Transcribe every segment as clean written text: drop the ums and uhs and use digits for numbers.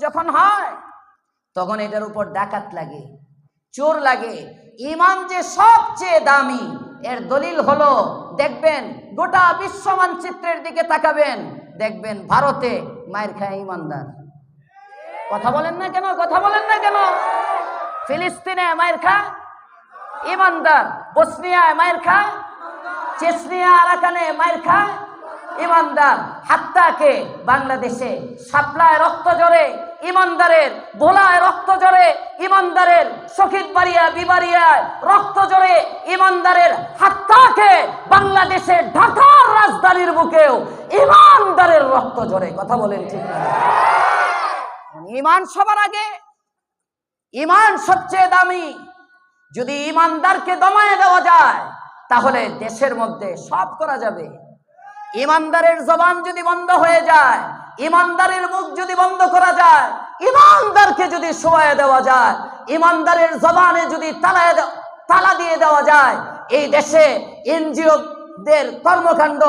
যখন হয় তখন এটার উপর ডাকাত লাগে, চোর লাগে। ইমান যে সবচেয়ে দামি এর দলিল হলো, দেখবেন গোটা বিশ্ব মানচিত্রের দিকে তাকাবেন, দেখবেন ভারতে মায়ের খায় ইমানদার। কথা বলেন না কেন? কথা বলেন না কেন? ফিলিস্তিনে মায়ের খায় ইমানদার, বসনিয়ায় মায়ের খায়, চেচনিয়া আরাকানে মায়ের খায় ইমানদার। হাত্তাকে বাংলাদেশে শাপলায় রক্ত ঝরে ইমানদারের, ভোলায় রক্ত ঝরে ইমানদারের, শহীদ বাড়িয়া বিবাড়িয়ায় রক্ত ঝরে ইমানদারের। হাত্তাকে বাংলাদেশে ঢাকার রাজধানীর বুকেও ইমানদারের রক্ত ঝরে। কথা বলেন ঠিক না? ইমান সবার আগে, ইমান সবচেয়ে দামি। যদি ইমানদারকে দমায়ে দেওয়া যায় তাহলে দেশের মধ্যে সব করা যাবে। ইমানদারের জবান যদি বন্ধ হয়ে যায়, ইমানদারের মুখ যদি বন্ধ করা যায়, ইমানদারকে যদি শোয়ায় দেওয়া যায়, ইমানদারের জবানে যদি তালা দিয়ে দেওয়া যায়, এই দেশে এনজিও দের কর্মকাণ্ড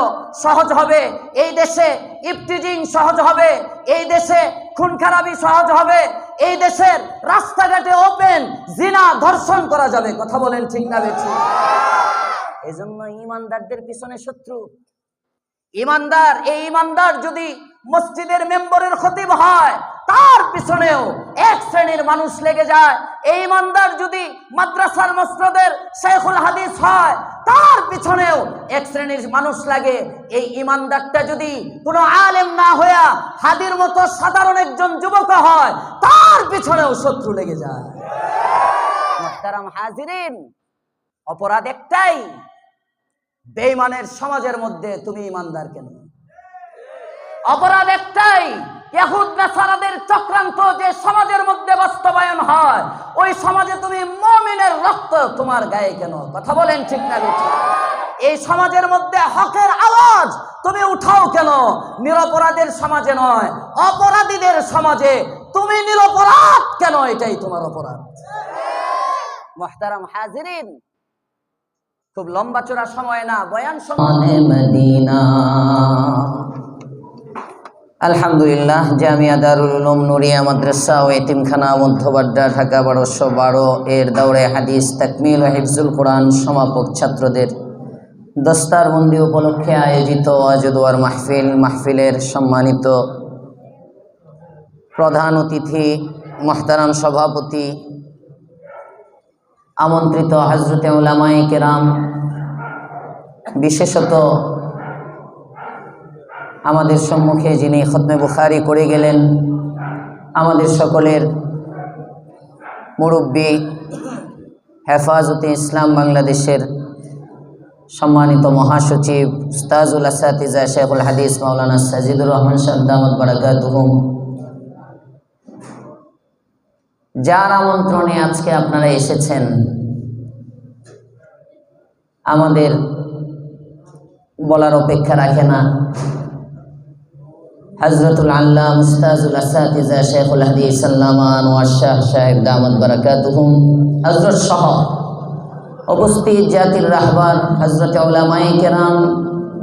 সহজ হবে, এই দেশে ইফটিজিং সহজ হবে, এই দেশে খুন খারাপি সহজ হবে, এই দেশের রাস্তাঘাটে ওপেন জিনা ধর্ষণ করা যাবে। কথা বলেন ঠিক না বেঠিক? এই জন্য ইমানদারদের পিছনে শত্রু। ইমানদার, এই ইমানদার যদি মসজিদের মেম্বরের খতিব হয় তার পিছনেও এক শ্রেণীর মানুষ লেগে যায়। এই ইমানদার যদি মাদ্রাসার মসজিদের শেখুল হাদিস হয় তার পিছনেও এক শ্রেণীর মানুষ লাগে। এই ইমানদারটা যদি কোনো আলেম না হইয়া হাদির মতো সাধারণ একজন যুবক হয় তার পিছনেও শত্রু লেগে যায়। মুহতারাম হাজিরিন, অপরাধ একটাই, বেঈমানের সমাজের মধ্যে তুমি ইমানদার কেন? অপরাধ একটাই, ইহুদ নাসারাদের চক্রান্ত যে সমাজের মধ্যে বাস্তবায়ন হয় ওই সমাজে তুমি মুমিনের রক্ত তোমার গায়ে কেন? কথা বলেন ঠিক না বেঠিক? এই সমাজের মধ্যে হকের আওয়াজ তুমি উঠাও কেন? নিরপরাধের সমাজে নয়, অপরাধীদের সমাজে তুমি নিরপরাধ কেন? এটাই তোমার অপরাধ। মুহতারাম হাজিরিন, খুব লম্বা চড়া সময় না, বয়ান সময়। মদিনা আলহামদুলিল্লাহ, জামিয়া দারুল উলুম নুরিয়া মাদ্রাসা ও এতিমখানা মধ্যবাড্ডা ঢাকা 1212 এর দাওরে হাদিস তাকমিল ও হিফজুল কোরআন সমাপক ছাত্রদের দস্তারবন্দি উপলক্ষে আয়োজিত ওয়াজ দোয়ার মাহফিলের সম্মানিত প্রধান অতিথি, মুহতারাম সভাপতি, আমন্ত্রিত হযরতে উলামায়ে কেরাম, বিশেষত আমাদের সম্মুখে যিনি খতমে বুখারী করে গেলেন, আমাদের সকলের মুরব্বী, হেফাজতে ইসলাম বাংলাদেশের সম্মানিত মহাসচিব উস্তাজুল আসাতিজা শেখুল হাদিস মাওলানা সাজিদুর রহমান সাহেব দামাত বারাকাতুহুম, যার আমন্ত্রণে আজকে আপনারা এসেছেন, আমাদের বলার অপেক্ষা রাখে না। হযরতুল আল্লামা উস্তাজুল আসাতিজা শেখুল হাদিস আল্লামা আনোয়ার শাহ সাহেব দামাত বারাকাতুহুম হযরত সহ উপস্থিত জাতির রাহবার হযরতে উলামায়ে কেরাম,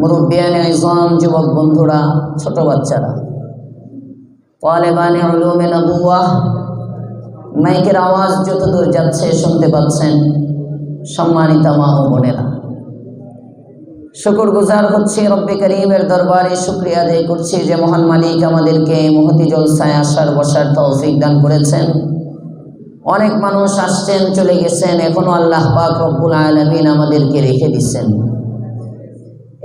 মুরব্বিয়ানে ইজম, যুবক বন্ধুরা, ছোট বাচ্চারা, তালেবানে উলুমে নবুওয়াহ, মাইকের আওয়াজ যতদূর যাচ্ছে শুনতে পাচ্ছেন, সম্মানিত মা ও বোনেরা, শুকরগুজার হচ্ছি রব্বে করিমের দরবারে, শুকরিয়া আদায় করছি যে মহান মালিক আমাদেরকে মহতি জলসায় আসার বসার তৌফিক দান করেছেন। অনেক মানুষ আসছেন চলে গেছেন, এখনো আল্লাহ পাক রব্বুল আলামিন আমাদেরকে রেখে দিচ্ছেন।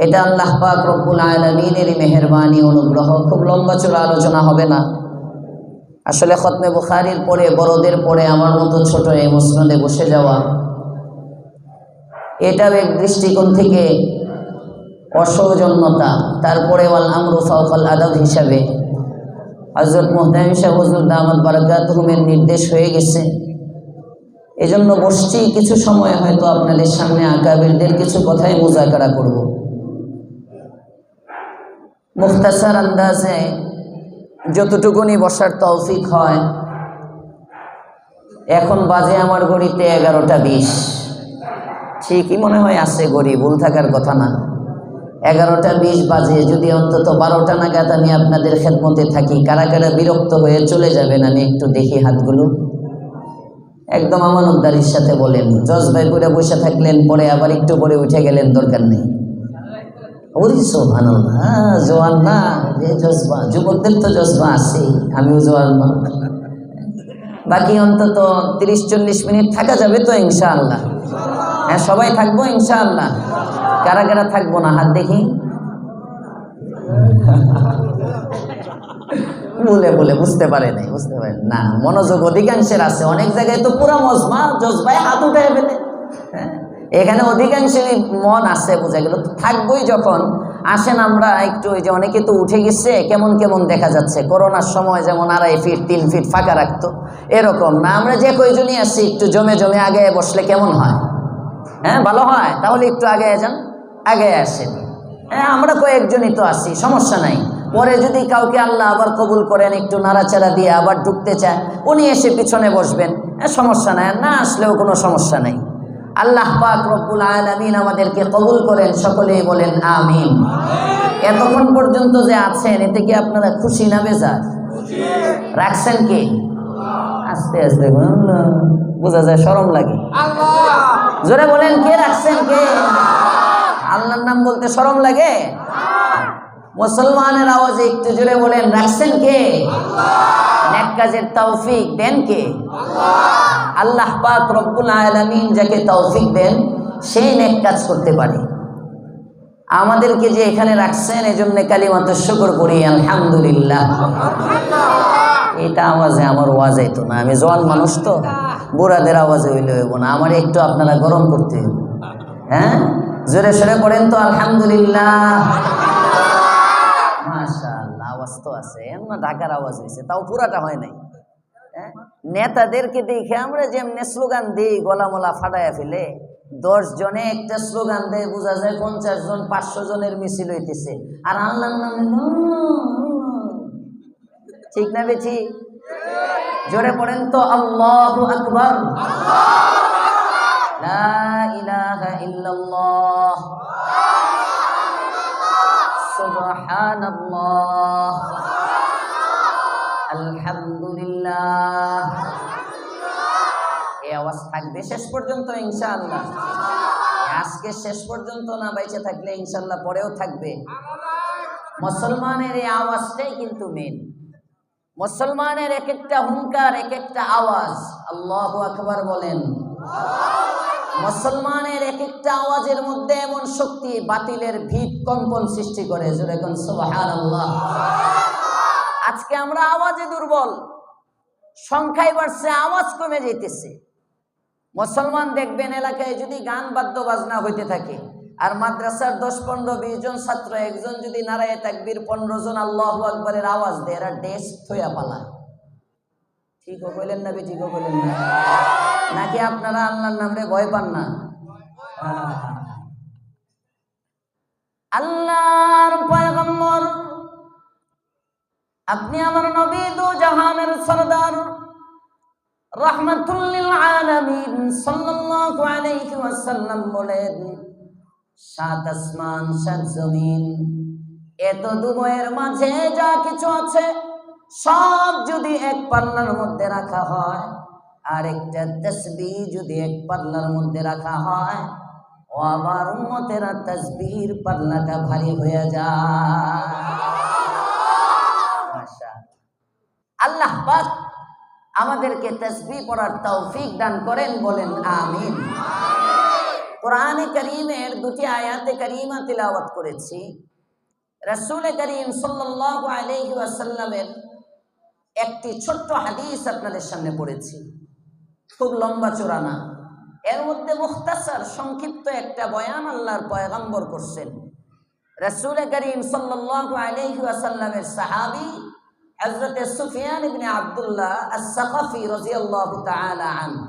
এটা আল্লাহ পাক রব্বুল আলামিনের মেহেরবানি, অনুগ্রহ। খুব লম্বা চড়া আলোচনা হবে না। আসলে খতমে বুখারীর পরে, বড়দের পরে আমার মতো ছোট এই মুসনদে বসে যাওয়া, এটার এক দৃষ্টিকোণ থেকে অসৌজন্যতা, তারপরে ওয়াল আমরু ফাওকাল আদাব হিসাবে হযরত মুহতামিম সাহেব হুজুর দামাত বারাকাতুহুমের নির্দেশ হয়ে গেছে। এজন্য বসছি, কিছু সময় হয়তো আপনাদের সামনে আকাবিরদের কিছু কথাই মুযাকারা করব। মুখতাসার আন্দাজে যতটুকুনি বসার তৌফিক হয়। এখন বাজে আমার ঘড়িতে 11টা 20, ঠিকই মনে হয় আছে ঘড়ি, ভুল থাকার কথা না। 11টা 20 বাজে, যদি অন্তত 12টা নাগাদ আমি আপনাদের খেদমতে থাকি, কারা কারা বিরক্ত হয়ে চলে যাবেন আমি একটু দেখি হাতগুলো। একদম আমানতদারির সাথে বলেন। জজবাই করে বসে থাকলেন, পরে আবার একটু পরে উঠে গেলেন, দরকার নেই। ওরে সুবহানাল্লাহ, জোয়ান না যে জজবা, যুবকদের তো জজবা আছে, আমিও জোয়ান না। বাকি অন্তত 30-40 মিনিট থাকা যাবে তো ইনশাআল্লাহ? হ্যাঁ, সবাই থাকবো ইনশাআল্লাহ। কারা কারা থাকবো না হাত দেখি। বলে বলে বুঝতে পারে নাই, বুঝতে পারেন না, মনোযোগ অধিকাংশের আছে। অনেক জায়গায় তো পুরা মজমা জজবাই হাত উঠে ফেলে। এখানে অধিকাংশেরই মন আছে, বোঝা গেল। থাকবোই যখন, আসেন আমরা একটু, ওই যে অনেকে তো উঠে গেছে, কেমন কেমন দেখা যাচ্ছে। করোনার সময় যেমন 2.5 ফিট 3 ফিট ফাঁকা রাখতো, এরকম না, আমরা যে কয়জনই আছি একটু জমে জমে আগে বসলে কেমন হয়? হ্যাঁ, ভালো হয়। তাহলে একটু আগে যান, আগে আসেন। হ্যাঁ, আমরা কয়েকজনই তো আছি, সমস্যা নাই। পরে যদি কাউকে আল্লাহ আবার কবুল করেন, একটু নাড়াচাড়া দিয়ে আবার ঢুকতে চায়, উনি এসে পিছনে বসবেন, সমস্যা নাই। না আসলেও কোনো সমস্যা নাই। আল্লাহ পাক রব্বুল আলামিন আমাদেরকে কবুল করেন, সকলেই বলেন আমিন। এতক্ষণ পর্যন্ত যে আছেন, এতে কি আপনারা খুশি না বেজার? রাখছেন কে? আস্তে আস্তে বোঝা যায়, শরম লাগে। জোরে বলেন, কে রাখছেন? কে? আল্লাহর নাম বলতে শরম লাগে? মুসলমানের আওয়াজে একটু জোরে বলেন, রাখছেন কে? নেক কাজের তৌফিক দেন কে? আল্লাহ পাক রব্বুল আলামিন যাকে তৌফিক দেন, সেই নেক কাজ করতে পারে। আমাদেরকে যে এখানে রাখছেন, এজন্য কালিমাত শুকর করি, আলহামদুলিল্লাহ। এটা আওয়াজে আমার ওয়াজ হইতো না, আমি জওয়ান মানুষ তো, বুড়াদের আওয়াজে হইলে হইব না, আমার একটু আপনারা গরম করতে হইব। হ্যাঁ, জোরে সরে পড়েন তো আলহামদুলিল্লাহ। মাশাআল্লাহ, আওয়াজ তো আছে। এমন ঢাকার আওয়াজ হয়েছে, তাও পুরাটা হয় নাই। নেতাদেরকে দেখে আমরা যেমনি স্লোগান দিই, গলামলা ফাটাইয়া ফেলে। 10 জনে একটা স্লোগান দেয়, বোঝা যায় 50 জন 500 জনের মিছিল হইতেছে, আর আল্লাহর নামে ঠিক না বেঠি? জোরে পড়েন তো আল্লাহু আকবার। লা ইলাহা ইল্লাল্লাহ, সুবহানাল্লাহ, আলহামদুলিল্লাহ। এই আওয়াজ থাকবে শেষ পর্যন্ত ইনশাআল্লাহ। আজকে শেষ পর্যন্ত না, বাইচে থাকলে ইনশাআল্লাহ পরেও থাকবে। মুসলমানের এই আওয়াজটাই কিন্তু মেন। মুসলমানের এক একটা হুঙ্কার, এক একটা আওয়াজ, আল্লাহু আকবার বলেন। মুসলমানের এক একটা আওয়াজের মধ্যে এমন শক্তি, বাতিলের ভিত কম্পন সৃষ্টি করে। জোরে কোন সুবহানাল্লাহ। আজকে আমরা আওয়াজে দুর্বল, সংখ্যায় বাড়ছে, আওয়াজ কমে যেতেছে। মুসলমান দেখবেন এলাকায় যদি গান বাদ্য বাজনা হইতে থাকে, আর মাদ্রাসার 10, 15, 20 জন ছাত্র, একজন যদি নারায়ে তাকবীর 15 জন আল্লাহু আকবারের আওয়াজ দেয়, এরা ডেস্ক থইয়া পালায়। ঠিক বলেন না? ঠিক বলেন না? নাকি আপনারা আল্লাহর নামে ভয় পান না? আল্লাহর পয়গম্বর, আপনি আমার নবী, দু জাহানের সরদার, রাহমাতুল লিল আলামিন সাল্লাল্লাহু আলাইহি ওয়াসাল্লাম বলেন, 7 আসমান 7 জমিন, এত দুবয়ের মাঝে যা কিছু আছে সব যদি এক পাল্লার মধ্যে রাখা হয়, আর একটা তাসবিহ যদি এক পাল্লার মধ্যে রাখা হয়, ও আমার উম্মতেরা তাসবিহির পাল্লাটা ভারী হয়ে যায়। আল্লাহ পাক আমাদেরকে তাসবিহ পড়ার তৌফিক দান করেন, বলেন আমিন। কোরআনে কারীমের 2টি আয়াতে কারীমা তিলাওয়াত করেছি। রাসূল করিম সাল্লাল্লাহু আলাইহি ওয়াসাল্লামের একটি ছোট্ট হাদিস আপনাদের সামনে পড়েছি, খুব লম্বা চওড়া না। এর মধ্যে মুখতাসার সংক্ষিপ্ত একটা বয়ান আল্লাহর পয়গম্বর করছেন। রাসূল করিম সাল্লাল্লাহু আলাইহি ওয়াসাল্লামের সাহাবী হযরত সুফিয়ান ইবনে আব্দুল্লাহ আস-সাকাফি রাদিয়াল্লাহু তাআলা আনহু,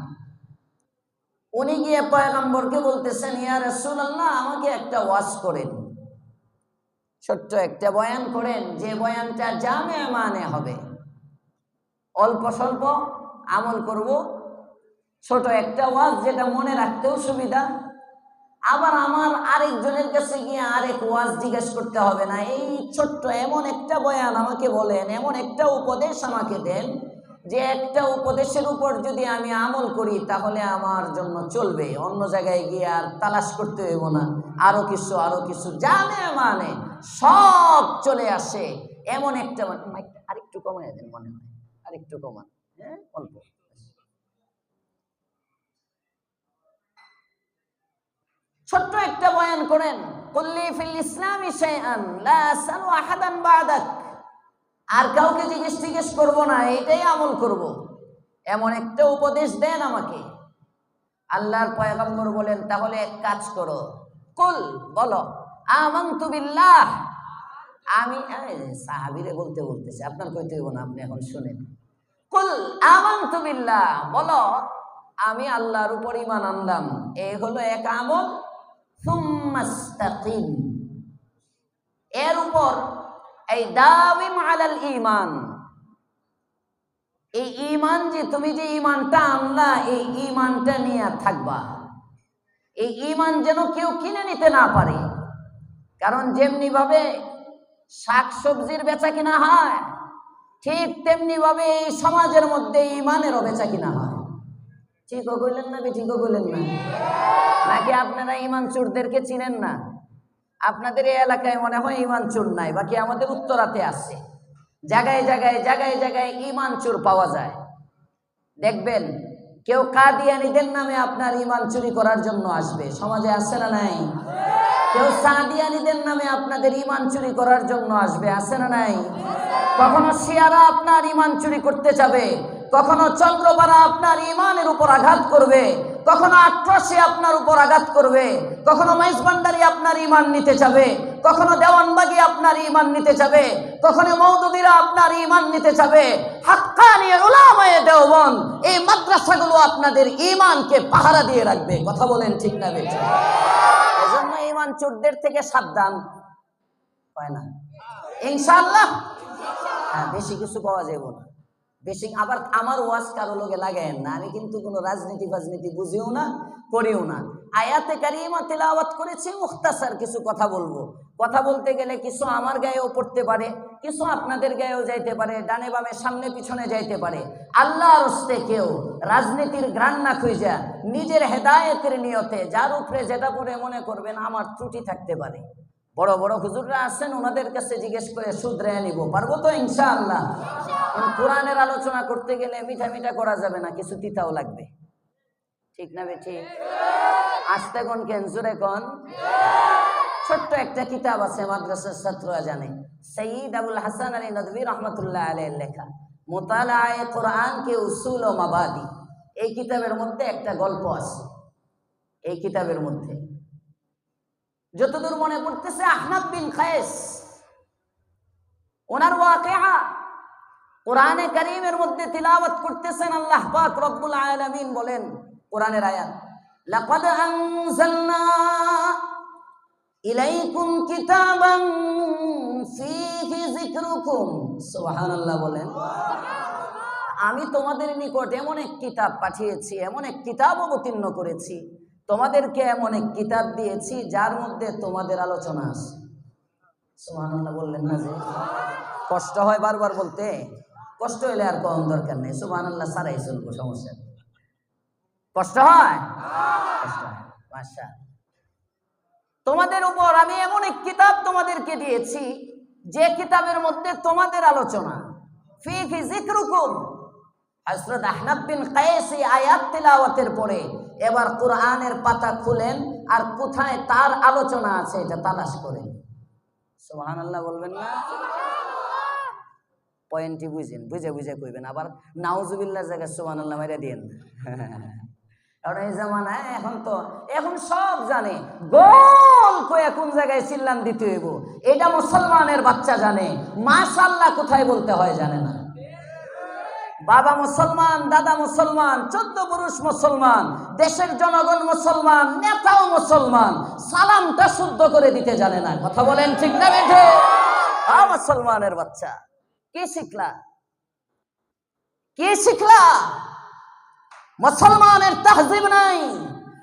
উনি গিয়ে পয়গম্বরকে বলতেছেন, ইয়া রাসূলুল্লাহ, আমাকে একটা ওয়াজ করেন, ছোট্ট একটা বয়ান করেন, যে বয়ানটা জামে মানে হবে, অল্প স্বল্প আমল করব, ছোট একটা ওয়াজ যেটা মনে রাখতেও সুবিধা, আবার আমার আরেকজনের কাছে গিয়ে আরেক ওয়াজ জিজ্ঞেস করতে হবে না। এই ছোট্ট এমন একটা বয়ান আমাকে বলেন, এমন একটা উপদেশ আমাকে দেন যে একটা উপদেশের উপর যদি আমি আমল করি তাহলে আমার জন্য চলবে, অন্য জায়গায় গিয়ে আর তালাশ করতে হইব না, আরো কিছু জানে মানে সব চলে আসে। এমন একটা আরেকটু কমায় দেন, মনে হয় আরেকটু কমান, হ্যাঁ অল্প। ছোট্ট একটা বয়ান করেন, কুল্লি ফিল ইসলামি শাইআন লা আসালু আহাদান বা'দাক, আর কাউকে জিজ্ঞেস করব না, এটাই আমল করব, এমন একটা উপদেশ দেন আমাকে। আল্লাহর পয়গম্বর বলেন, তাহলে এক কাজ করো, কুল বলো আমানতু বিল্লাহ, আমি সাহাবীরে বলতেছে, আপনার কইতে হইব না, আপনি এখন শুনেন। কুল আমানতু বিল্লাহ, বলো আমি আল্লাহর উপর ঈমান আনলাম, এই হলো এক আমল। সুম্মাস্তাকিম, এর উপর এই দাওয়াম আলাল ঈমান, এই ঈমান যে তুমি যে ঈমানটা আনলা, এই ঈমানটা নিয়ে থাকবা। এই ঈমান যেন কেউ কিনে নিতে না পারে, কারণ যেমনি ভাবে শাকসবজির বেচা কিনা হয়, ঠিক তেমনি ভাবে এই সমাজের মধ্যে ঈমানেরও বেচা কিনা হয়। ঠিকও কইলেন না, ঠিকও কইলেন না? নাকি আপনারা ঈমান চোরদেরকে চিনেন না? আপনাদের এই এলাকায় মনে হয় ঈমান চোর নাই, বাকি আমাদের উত্তরাতে আছে। জায়গায় জায়গায় ঈমান চোর পাওয়া যায়। দেখবেন কেউ কাদিয়ানীদের নামে আপনার ঈমান চুরি করার জন্য আসবে, সমাজে আছে না নাই? কেউ সাদিয়ানীদের নামে আপনাদের ঈমান চুরি করার জন্য আসবে, আছে না নাই? কখনো শিয়ারা আপনার ঈমান চুরি করতে যাবে, কখনো চন্দ্রপাড়া আপনার ঈমানের উপর আঘাত করবে, কখনো আট্রাসে আপনার উপর আঘাত করবে, কখনো মাইজভান্ডারি আপনার ঈমান নিতে যাবে, কখনো দেওয়ানবাগী আপনার ঈমান নিতে যাবে, কখনো মওদুদিরা আপনার ঈমান নিতে যাবে। হাক্কানি উলামায়ে দেওবন্দ এই মাদ্রাসাগুলো আপনাদের ঈমানকে পাহারা দিয়ে রাখবে। কথা বলেন ঠিক না বেঠিক? এজন্য ঈমান চোরদের থেকে সাবধান, হয় না ইনশাআল্লাহ? হ্যাঁ, বেশি কিছু পাওয়া যাবে না, বেশি। আবার আমার ওয়াজ কারো লোকে লাগায়েন না, আমি কিন্তু কোনো রাজনীতি বুঝিও না, করিও না। আয়াতে কারিমা তেলাওয়াত করেছি, মুখতাসার কিছু কথা বলবো। কথা বলতে গেলে কিছু আমার গায়েও পড়তে পারে, কিছু আপনাদের গায়েও যাইতে পারে, ডানে বামে সামনে পিছনে যাইতে পারে। আল্লাহর হস্তে কেউ রাজনীতির ঘ্রাণ না খুঁজা নিজের হেদায়েতের নিয়তে যার উপরে যেটা পড়ে মনে করবেন আমার ত্রুটি থাকতে পারে, বড় বড় হুজুররা আছেন, ওনাদের কাছে জিজ্ঞেস করে শুধরে নিব, পারবো তো ইনশাআল্লাহ? কোরআনের আলোচনা করতে গেলে মিঠা করা যাবে না, কিছু তিতাও লাগবে, ঠিক না বেঠিক? আস্তে কোন কেন, জোরে কোন। ছোট্ট একটা কিতাব আছে, মাদ্রাসার ছাত্ররা জানে, সৈয়দ আবুল হাসান আলী নদভী রহমতুল্লাহ আলাইহির লেখা মুতালায়ে কোরআন কে উসুল ও মাবাদি। এই কিতাবের মধ্যে একটা গল্প আছে, এই কিতাবের মধ্যে যতদূর মনে পড়তেছে আহনাফ বিন কায়েস, ওনার ওয়াকিয়া কোরআনে কারীমের মধ্যে তিলাওয়াত করতেছেন। আল্লাহ পাক রব্বুল আলামিন বলেন কোরআনের আয়াত, লাকাদ আনজালনা ইলাইকুম কিতাবান ফীহি যিকরুকুম। সুবহানাল্লাহ বলেন। আমি তোমাদের নিকট এমন এক কিতাব পাঠিয়েছি, এমন এক কিতাব অবতীর্ণ করেছি, তোমাদেরকে এমন এক কিতাব দিয়েছি যার মধ্যে তোমাদের আলোচনা আছে। সুবহানাল্লাহ বললেন না? যে কষ্ট হয় বারবার বলতে, কষ্ট হইলে আর কম দরকার নেই, সুবহানাল্লাহ সারাই চলবো, সমস্যা। কষ্ট হয়? কষ্ট হয়, মাশাআল্লাহ। তোমাদের উপর আমি এমন এক কিতাব তোমাদেরকে দিয়েছি যে কিতাবের মধ্যে তোমাদের আলোচনা, ফীহি যিকরুকুম। হযরত আহনাফ বিন কায়েস এই আয়াত তিলাওয়াতের পরে এবার কোরআনের পাতা খুলেন আর কোথায় তার আলোচনা আছে এটা তালাশ করেন। সুবহানাল্লাহ বলবেন না? পয়েন্টটি বুঝেন, বুঝে কইবেন, আবার নাউজুবিল্লাহর জায়গায় সুবহানাল্লাহ মাইরা দেন। কারণ এই জামানায় এখন সব জানে, গোল কয়ে কোন জায়গায় চিল্লান দিতে হইব এটা মুসলমানের বাচ্চা জানে, মাশাআল্লাহ কোথায় বলতে হয় জানে না। বাবা মুসলমান, দাদা মুসলমান, 14 পুরুষ মুসলমান, দেশের জনগণ মুসলমান, নেতাও মুসলমান, সালামটা শুদ্ধ করে দিতে জানে না। কথা বলেন ঠিক না বেঠে? মুসলমানের বাচ্চা কি শিখলা? মুসলমানের তাহজিব নাই,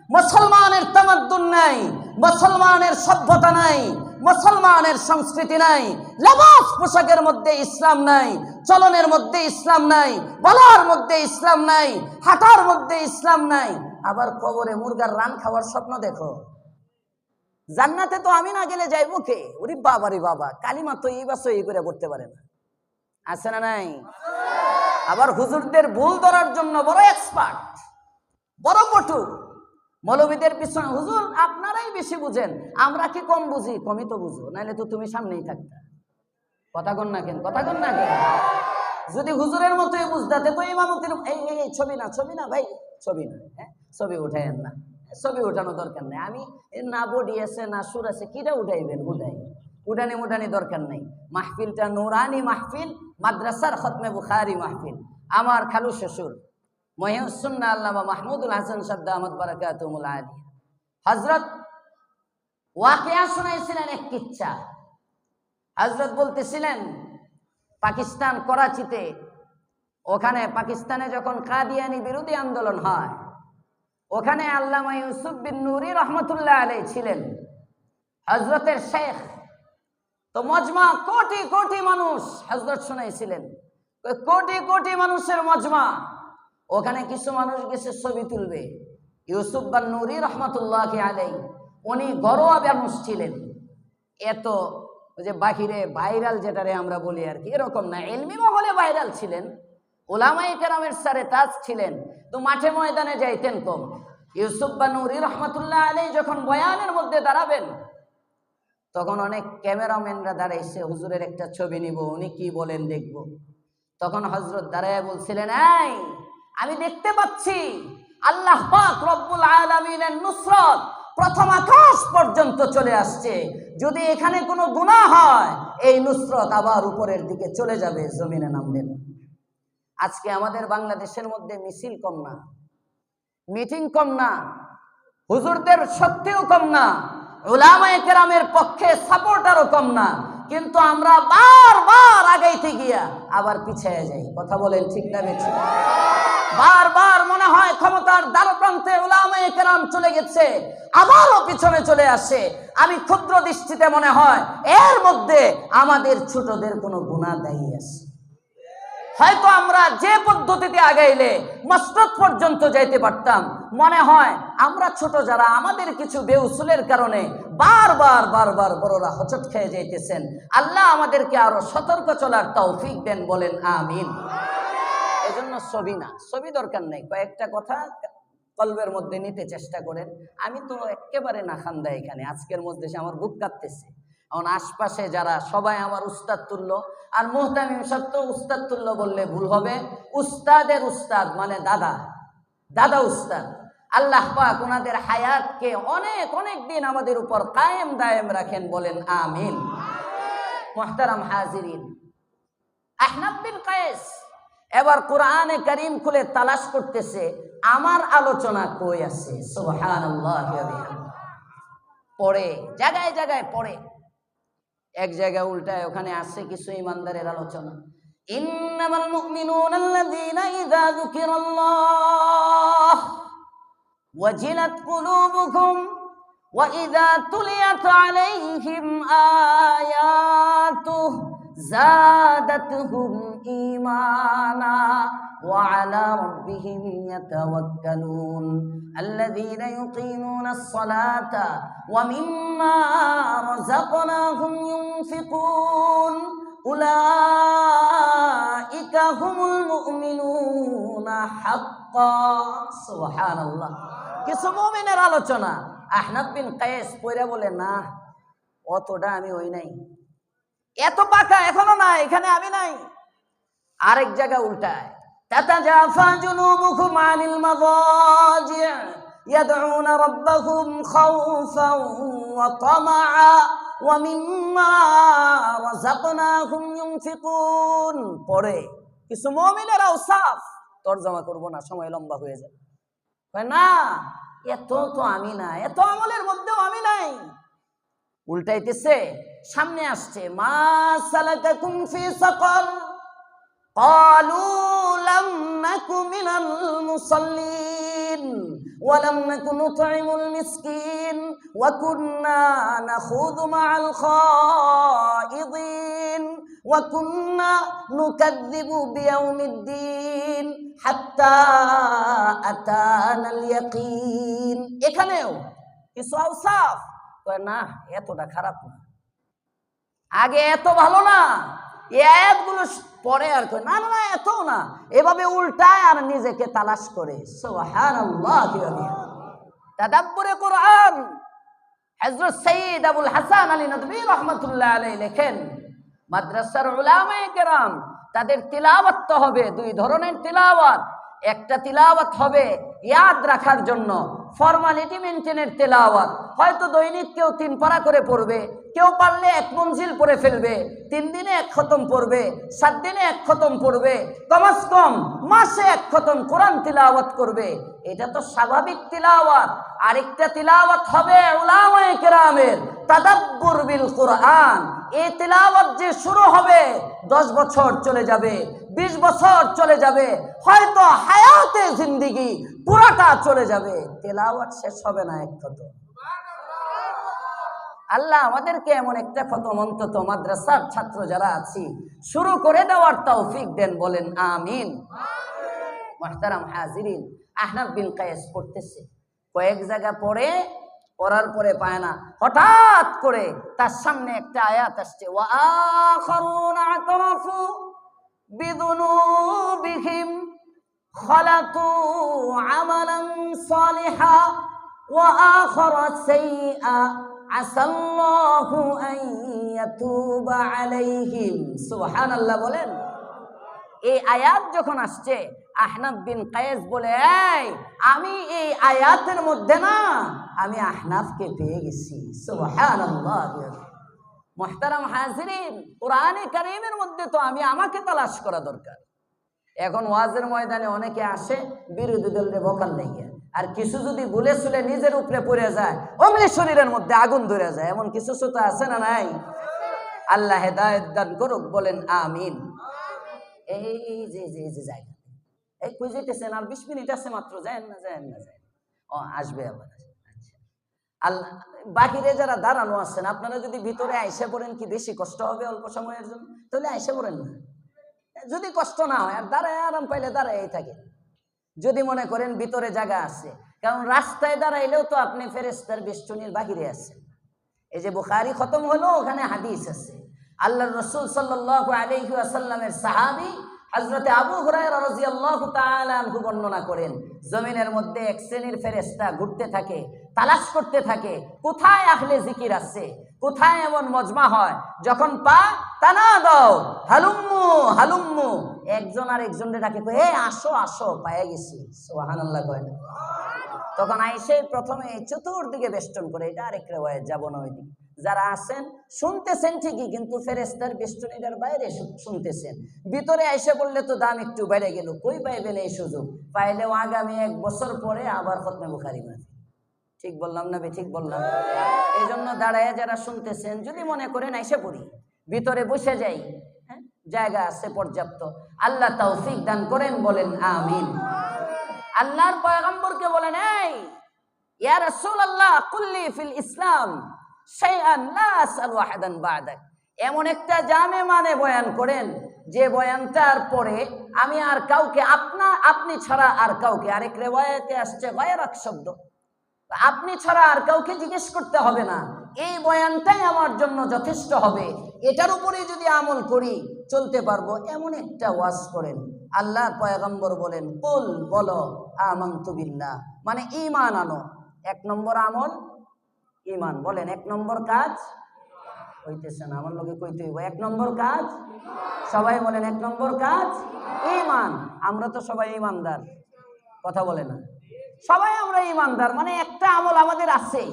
মুসলমানের তামাদ্দুন নাই, মুসলমানের সভ্যতা নাই, মুসলমানের সংস্কৃতি নাই, লেবাস পোশাকের মধ্যে ইসলাম নাই, চলনের মধ্যে ইসলাম নাই, বলার মধ্যে ইসলাম নাই, হাঁটার মধ্যে ইসলাম নাই। আবার কবরে মুরগার রান খাওয়ার স্বপ্ন দেখো। জান্নাতে তো আমি না গেলে যাইবো কে? ওরে বাবা রে বাবা, কালিমা তো এই বাসো এই করে করতে পারে না, আছে না নাই? আবার হুজুরদের ভুল ধরার জন্য বড় এক্সপার্ট, বড় পটু। মৌলবীদের পিছনে হুজুর আপনারাই বেশি বুঝেন, আমরা কি কম বুঝি? কমই তো বুঝো, নাহলে তো তুমি সামনেই থাকতা। কথা কন না কেন, কথা কন না কেন? যদি হুজুরের মতোই বুঝতে তো ইমামতির এই ছবি না ভাই, ছবি না, হ্যাঁ ছবি উঠাইন না, ছবি উঠানো দরকার নেই। আমি না বডি আছে না সুর আছে, কিটা উঠাইবেন? উঠানি দরকার নেই। মাহফিলটা নুরানি মাহফিল, মাদ্রাসার খতমে বুখারী মাহফিল। আমার খালু শ্বশুর মহিউসুন্নাহ আল্লামা মাহমুদুল হাসান সাহেব দামাত বারাকাতুহুল আলিয়া হযরত ওয়াকিয়া শোনাইছিলেন এক কিচ্ছা। হযরত বলতেছিলেন পাকিস্তান করাচিতে, ওখানে পাকিস্তানে যখন কাদিয়ানি বিরোধী আন্দোলন হয়, ওখানে আল্লামা ইউসুফ বিন নুরি রহমতুল্লাহ আলাইহি ছিলেন, হযরতের শেখ। তো মজমা কোটি কোটি মানুষ, হযরত শোনাইছিলেন কোটি কোটি মানুষের মজমা। ওখানে কিছু মানুষ গেছে ছবি তুলবে। ইউসুফ বিন নুরি রহমতুল্লাহ আলাইহি উনি ঘরোয়া মানুষ ছিলেন, এত যে বাহিরে ভাইরাল যেটারে আমরা বলি আর কি, এরকম না। ইলমি মহলে ভাইরাল ছিলেন, উলামায়ে কেরামের সারে তাজ ছিলেন, তো মাঠে ময়দানে যাইতেন কম। ইউসুফ বিন নুরি রহমতুল্লাহ আলাইহি যখন বয়ানের মধ্যে দাঁড়াবেন, তখন অনেক ক্যামেরাম্যানরা দাঁড়াইছে, হুজুরের একটা ছবি নিব, উনি কি বলেন দেখব। তখন হযরত দাঁড়ায় বলছিলেন, এই আমি দেখতে পাচ্ছি আল্লাহ পাক রব্বুল আলামিনের নুসরত প্রথম আকাশ পর্যন্ত চলে আসছে। যদি এখানে কোনো গুনাহ হয়, এই নুসরত আবার উপরের দিকে চলে যাবে, জমিনে নামবে না। আজকে আমাদের বাংলাদেশের মধ্যে মিছিল কম না, মিটিং কম না, হুজুরদের শক্তিও কম না, উলামায়ে কেরামের পক্ষে সাপোর্টারও কম না, কিন্তু আমরা বারবার আগাইতে গিয়া আবার পিছিয়ে যাই। কথা বলেন ঠিক না বেঠিক? বারবার মনে হয় ক্ষমতার দ্বারপ্রান্তে উলামায়ে কেরাম চলে গেছে, আবারও পিছনে চলে আসে। আমি ক্ষুদ্র দৃষ্টিতে মনে হয় এর মধ্যে আমাদের ছোটদের কোনো গুনাহ দায়ী আছে। হয়তো আমরা যে পদ্ধতিতে আগাইলে মাসরাত পর্যন্ত যাইতে পারতাম, মনে হয় আমরা ছোট যারা, আমাদের কিছু বেউসুলের কারণে বারবার বড়রা হোঁচট খেয়ে যাইতেছেন। আল্লাহ আমাদেরকে আরো সতর্ক চলার তৌফিক দেন, বলেন আমিন। এজন্য ছবি না, ছবি দরকার নেই, কয়েকটা কথা কলবের মধ্যে নিতে চেষ্টা করেন। আমি তো একেবারে না খান্দা, এখানে আজকের মধ্যে আমার বুক কাঁপতেছে। এখন আশপাশে যারা সবাই আমার উস্তাদ তুল্য, আর মুহতামিম সাহেব তো উস্তাদ তুল্য বললে ভুল হবে, উস্তাদের উস্তাদ মানে দাদা উস্তাদ। আল্লাহ পাক ওনাদের হায়াতকে অনেক অনেক দিন আমাদের উপর কায়েম দায়েম রাখেন, বলেন আমিন। মুহতারাম হাজিরিন, আহনাফ বিন কায়েস এবার কোরআনে কারীম খুলে তালাশ করতেছে আমার আলোচনা কই আছে। সুবহানাল্লাহ, পড়ে জায়গায় জায়গায় পড়ে, এক জায়গায় উল্টায় ওখানে আছে কিছু ইমানদারের আলোচনা। ইন্নামাল মুমিনুনা আল্লাযীনা ইযা যুকিরাল্লাহ ওয়াজিলাত কুলুবুহুম ওয়া ইযা তুলিয়াত আলাইহিম আয়াতুহু যাদাতুহুম ঈমানা ওয়া আলা রাব্বিহিম ইয়াতাওয়াক্কালুন আল্লাযীনা ইউকিমুনাস সালাতা ওয়া মিম্মা রাযাকনাহুম ইউনফিকুন উলাইকা হুমুল মুমিনুনা হাক্কান। সুবহানাল্লাহ। কিছু মুমিনের আলোচনা। আহনাফ বিন কায়েস পয়রা বলে, না অতটা আমি হই নাই, এত পাকা এখনো না, এখানে আমি নাই। আরেক জায়গা উল্টায়, তাতাজাফা জুনুবুহুম আনিল মাযাজি' ইয়াদউনা রাব্বাহুম খাউফান ওয়া তামাআ ওয়া মিম্মা রাযাকনাহুম ইউনফিকুন। পরে কিছু মুমিনের আওসাফ, তরজমা করব না, সময় লম্বা হয়ে যাবে। না এত তো আমি না, এত আমলের মধ্যেও আমি নাই। উল্টাইতেছে, সামনে আসছে, মা সালাকাকুম ফি সাকার ক্বালু লাম নাকু মিনাল মুসাল্লিন ওয়ালাম নাকু নুতঈমুল মিসকিন ওয়া কুন্না নাখুযু মা'আল খায়িদিন ওয়া কুন্না নুকাযযিবু বিয়াউমিদ্দিন হাত্তা আতানাল ইয়াকিন। এখানেও কিছু আওসাফ কয় না এতটা খারাপ না, আগে এত ভালো না, এই আয়াতগুলো পরে আর কয় না না এত না, এভাবে উল্টায় আর নিজেকে তালাশ করে। সুবহানাল্লাহ। তাদাব্বুরে কোরআন। হযরত সৈয়দ আবুল হাসান আলী নদভী রাহমাতুল্লাহ আলাইহি লেখেন, মাদ্রাসার উলামায়ে কেরাম তাদের তিলাওয়াত তো হবে দুই ধরনের তিলাওয়াত। একটা তিলাওয়াত হবে ইয়াদ রাখার জন্য, ফর্মালিটি মেনটেনের তেলাওয়াত। হয়তো দৈনিক কেউ 3 পারা করে পড়বে, কেউ পারলে 1 মঞ্জিল পড়ে ফেলবে, 3 দিনে 1 খতম পড়বে, 7 দিনে 1 খতম পড়বে, কমাস কম মাসে 1 খতম কোরআন তিলাওয়াত করবে। এটা তো স্বাভাবিক তিলাওয়াত। আরেকটা তিলাওয়াত হবে উলামায়ে কেরামের তাদাব্বুর বিল কোরআন। এই তিলাওয়াত যে শুরু হবে 10 বছর চলে যাবে, 20 বছর চলে যাবে, হয়তো হায়াতে জিন্দেগি পুরাটা চলে যাবে, তেলাওয়াত শেষ হবে না 1 খতম। আল্লাহ আমাদেরকে এমন একটা খতম অন্তত মাদ্রাসার ছাত্র যারা আছি শুরু করে দেওয়ার তৌফিক দেন, বলেন আমিন। মুহতারাম হাজিরিন, আহনাফ বিন কায়েস পড়তেছে, কয়েক জায়গা পড়ে, পড়ার পরে পায় না, হঠাৎ করে তার সামনে একটা আয়াত আসছে, ওয়া আখারুনা আতরাফু বিযুনুবিহিম খালাতু আমালান সালিহা ওয়া আখারা সাইয়্যা আসাল্লাহু আন ইয়াতুবা আলাইহিম। সুবহানাল্লাহ বলেন। এই আয়াত যখন আসছে আহনাফ বিন কায়েস বলে, এই আমি এই আয়াতের মধ্যে না আমি আহনাফকে পেয়ে গেছি। সুবহানাল্লাহ। মুহতারাম হাজিরিন, কোরআনে কারীমের মধ্যে তো আমি আমাকে তালাশ করা দরকার। এখন ওয়াজের ময়দানে অনেকে আসে বিরোধী দলের বকাল লেগে, আর কিছু যদি ভুলে সুলে নিজের উপরে পড়ে যায় অমনি শরীরের মধ্যে আগুন ধরে যায়, এমন কিছু তো আছে না নাই? আল্লাহ হেদায়েত দান করুক, বলেন আমিন। এই যে জায়গা এই কই যেতেছেন? আর 20 মিনিট আছে মাত্র, যায় না ও আসবে আবার। আচ্ছা, আল্লাহ বাকিরে যারা দাঁড়ানো আছেন আপনারা যদি ভিতরে আইসা পড়েন কি বেশি কষ্ট হবে অল্প সময়ের জন্য? তাহলে আইসা পড়েন না, যদি কষ্ট না হয় আর দাঁড়ায় আরাম পাইলে দাঁড়াই থাকে। যদি মনে করেন ভিতরে জায়গা আছে, কারণ রাস্তায় দাঁড়াইলেও তো আপনি ফেরেশতার বেষ্টনীর বাহিরে আছেন। এই যে বুখারী খতম হলো, ওখানে হাদিস আছে, আল্লাহর রাসূল সাল্লাল্লাহু আলাইহি ওয়াসাল্লামের সাহাবী হযরতে আবু হুরায়রা রাদিয়াল্লাহু তাআলা আনহু বর্ণনা করেন, জমিনের মধ্যে এক শ্রেণীর ফেরেশতা ঘুরতে থাকে, তালাশ করতে থাকে কোথায় আহলে জিকির আছে, কোথায় এমন মজমা হয়, যখন পা টানা দাও হালুম্মু হালুম্মু, একজন আর একজনের ডাকে কয় এই আসো আসো, পায়ে গেছি। সুবহানাল্লাহ কয় না? তখন আইসে প্রথমে চতুর্দিকে বেষ্টন করে, এটা আরেক রিওয়ায়াত, যাব না ওইদিকে। যারা আছেন শুনতেছেন ঠিকই, কিন্তু ফেরেশতার বেষ্টনীটার বাইরে শুনতেছেন, ভিতরে আইসে বললে তো দাম একটু বেড়ে গেল, কই পাইবেন এই সুযোগ? পাইলেও আগামী 1 বছর পরে আবার খতমে বুখারী মাহফিল। ঠিক বললাম না? ঠিক বললাম? এই জন্য দাঁড়ায় যারা শুনতেছেন যদি মনে করেন আইসে পড়ি, ভিতরে বসে যাই, হ্যাঁ জায়গা আছে পর্যাপ্ত। আল্লাহ তৌফিক দান করেন, বলেন আমিন। আল্লাহর পয়গম্বরকে বলেন, এই ইয়া রাসূলুল্লাহ কুল্লি ফিল ইসলাম শাইআন লা আসআলু আহাদান বা'দাক, এমন একটা জামে মানে বয়ান করেন যে বয়ানটার পরে আমি আর কাউকে আপনি ছাড়া আর কাউকে, আরেক রিওয়ায়াতে আসছে গায়রাক শব্দ, আপনি ছাড়া আর কাউকে জিজ্ঞেস করতে হবে না, এই বয়ানটাই আমার জন্য যথেষ্ট হবে, এটার উপরে যদি আমল করি চলতে পারবো, এমন একটা ওয়াজ করেন। আল্লাহর পয়গম্বর বলেন, কুল বলো আমানতু বিল্লাহ, মানে ঈমান আনো। 1 নম্বর আমল ঈমান, বলেন 1 নম্বর কাজ হইতেছে না, আমার লোকে কইতে হইব 1 নম্বর কাজ, সবাই বলেন 1 নম্বর কাজ ঈমান। আমরা তো সবাই ঈমানদার, কথা বলে না? সবাই আমরা ঈমানদার, মানে একটা আমল আমাদের আছে,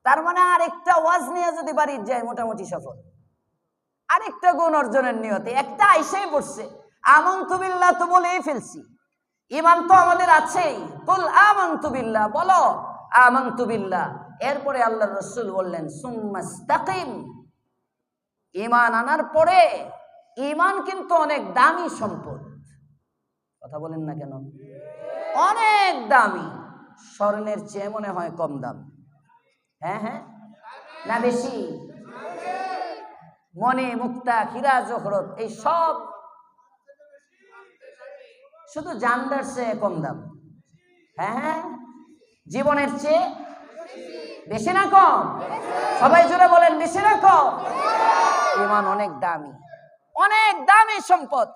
তার মানে আর একটা ওয়াজ নিয়ে যদি বাড়ি যায় মোটামুটি সফল। আরেকটা গুণ অর্জনের নিয়তে একটা আইসাই পড়ছে, আমানতু বিল্লাহ তো বলেই ফেলছি, ঈমান তো আমাদের আছেই। কুল আমানতু বিল্লাহ, বলো আমানতু বিল্লাহ। এরপরে আল্লাহর রাসূল বললেন সুম্মাস্তাকিম, ঈমান আনার পরে, ঈমান কিন্তু অনেক দামি সম্পদ, কথা বলেন না কেন? অনেক দামি স্বর্ণের চেয়ে মনে হয় কম দাম। হ্যাঁ হ্যাঁ, না বেশি? মনে, মুক্তা, হীরা জহরত এই সব শুধু জানদার চেয়ে কম দাম। হ্যাঁ হ্যাঁ, জীবনের চেয়ে বেশি না কম? সবাই জোরে বলেন, বেশি না কম? ঈমান অনেক দামি সম্পদ।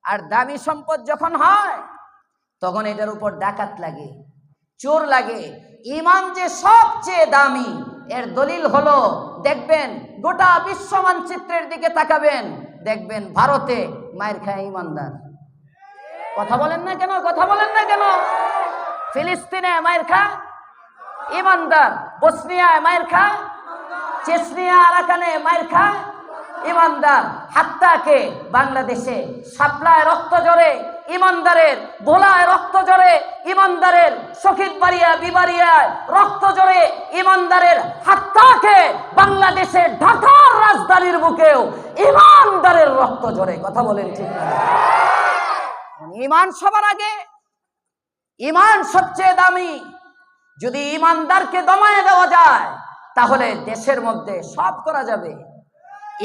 আর দামি সম্পদ যখন হয় তখন এটার উপর ডাকাত লাগে, চোর লাগে। ঈমান যে সবচেয়ে দামি এর দলিল হলো, দেখবেন গোটা বিশ্ব মানচিত্রের দিকে তাকাবেন, দেখবেন ভারতে মায়ের খায় ঈমানদার। কথা বলেন না কেন? ফিলিস্তিনে মায়ের খায় ঈমানদার, বসনিয়ায় মায়ের খায়, চেচনিয়া, আরাকানে মায়ের খায় ঈমানদার। হাত্তাকে বাংলাদেশে শাপলায় রক্ত ঝরে ঈমানদারের, ভোলায় রক্ত ঝরে ঈমানদারের, শহীদবাড়িয়া, বিবাড়িয়ায় রক্ত ঝরে ঈমানদারের। হাত্তাকে বাংলাদেশের ঢাকার রাজধানীর বুকেও ঈমানদারের রক্ত ঝরে। কথা বলেন ঠিক না? ঈমান সবার আগে, ঈমান সবচেয়ে দামি। যদি ঈমানদারকে দমায়ে দেওয়া যায় তাহলে দেশের মধ্যে সব করা যাবে।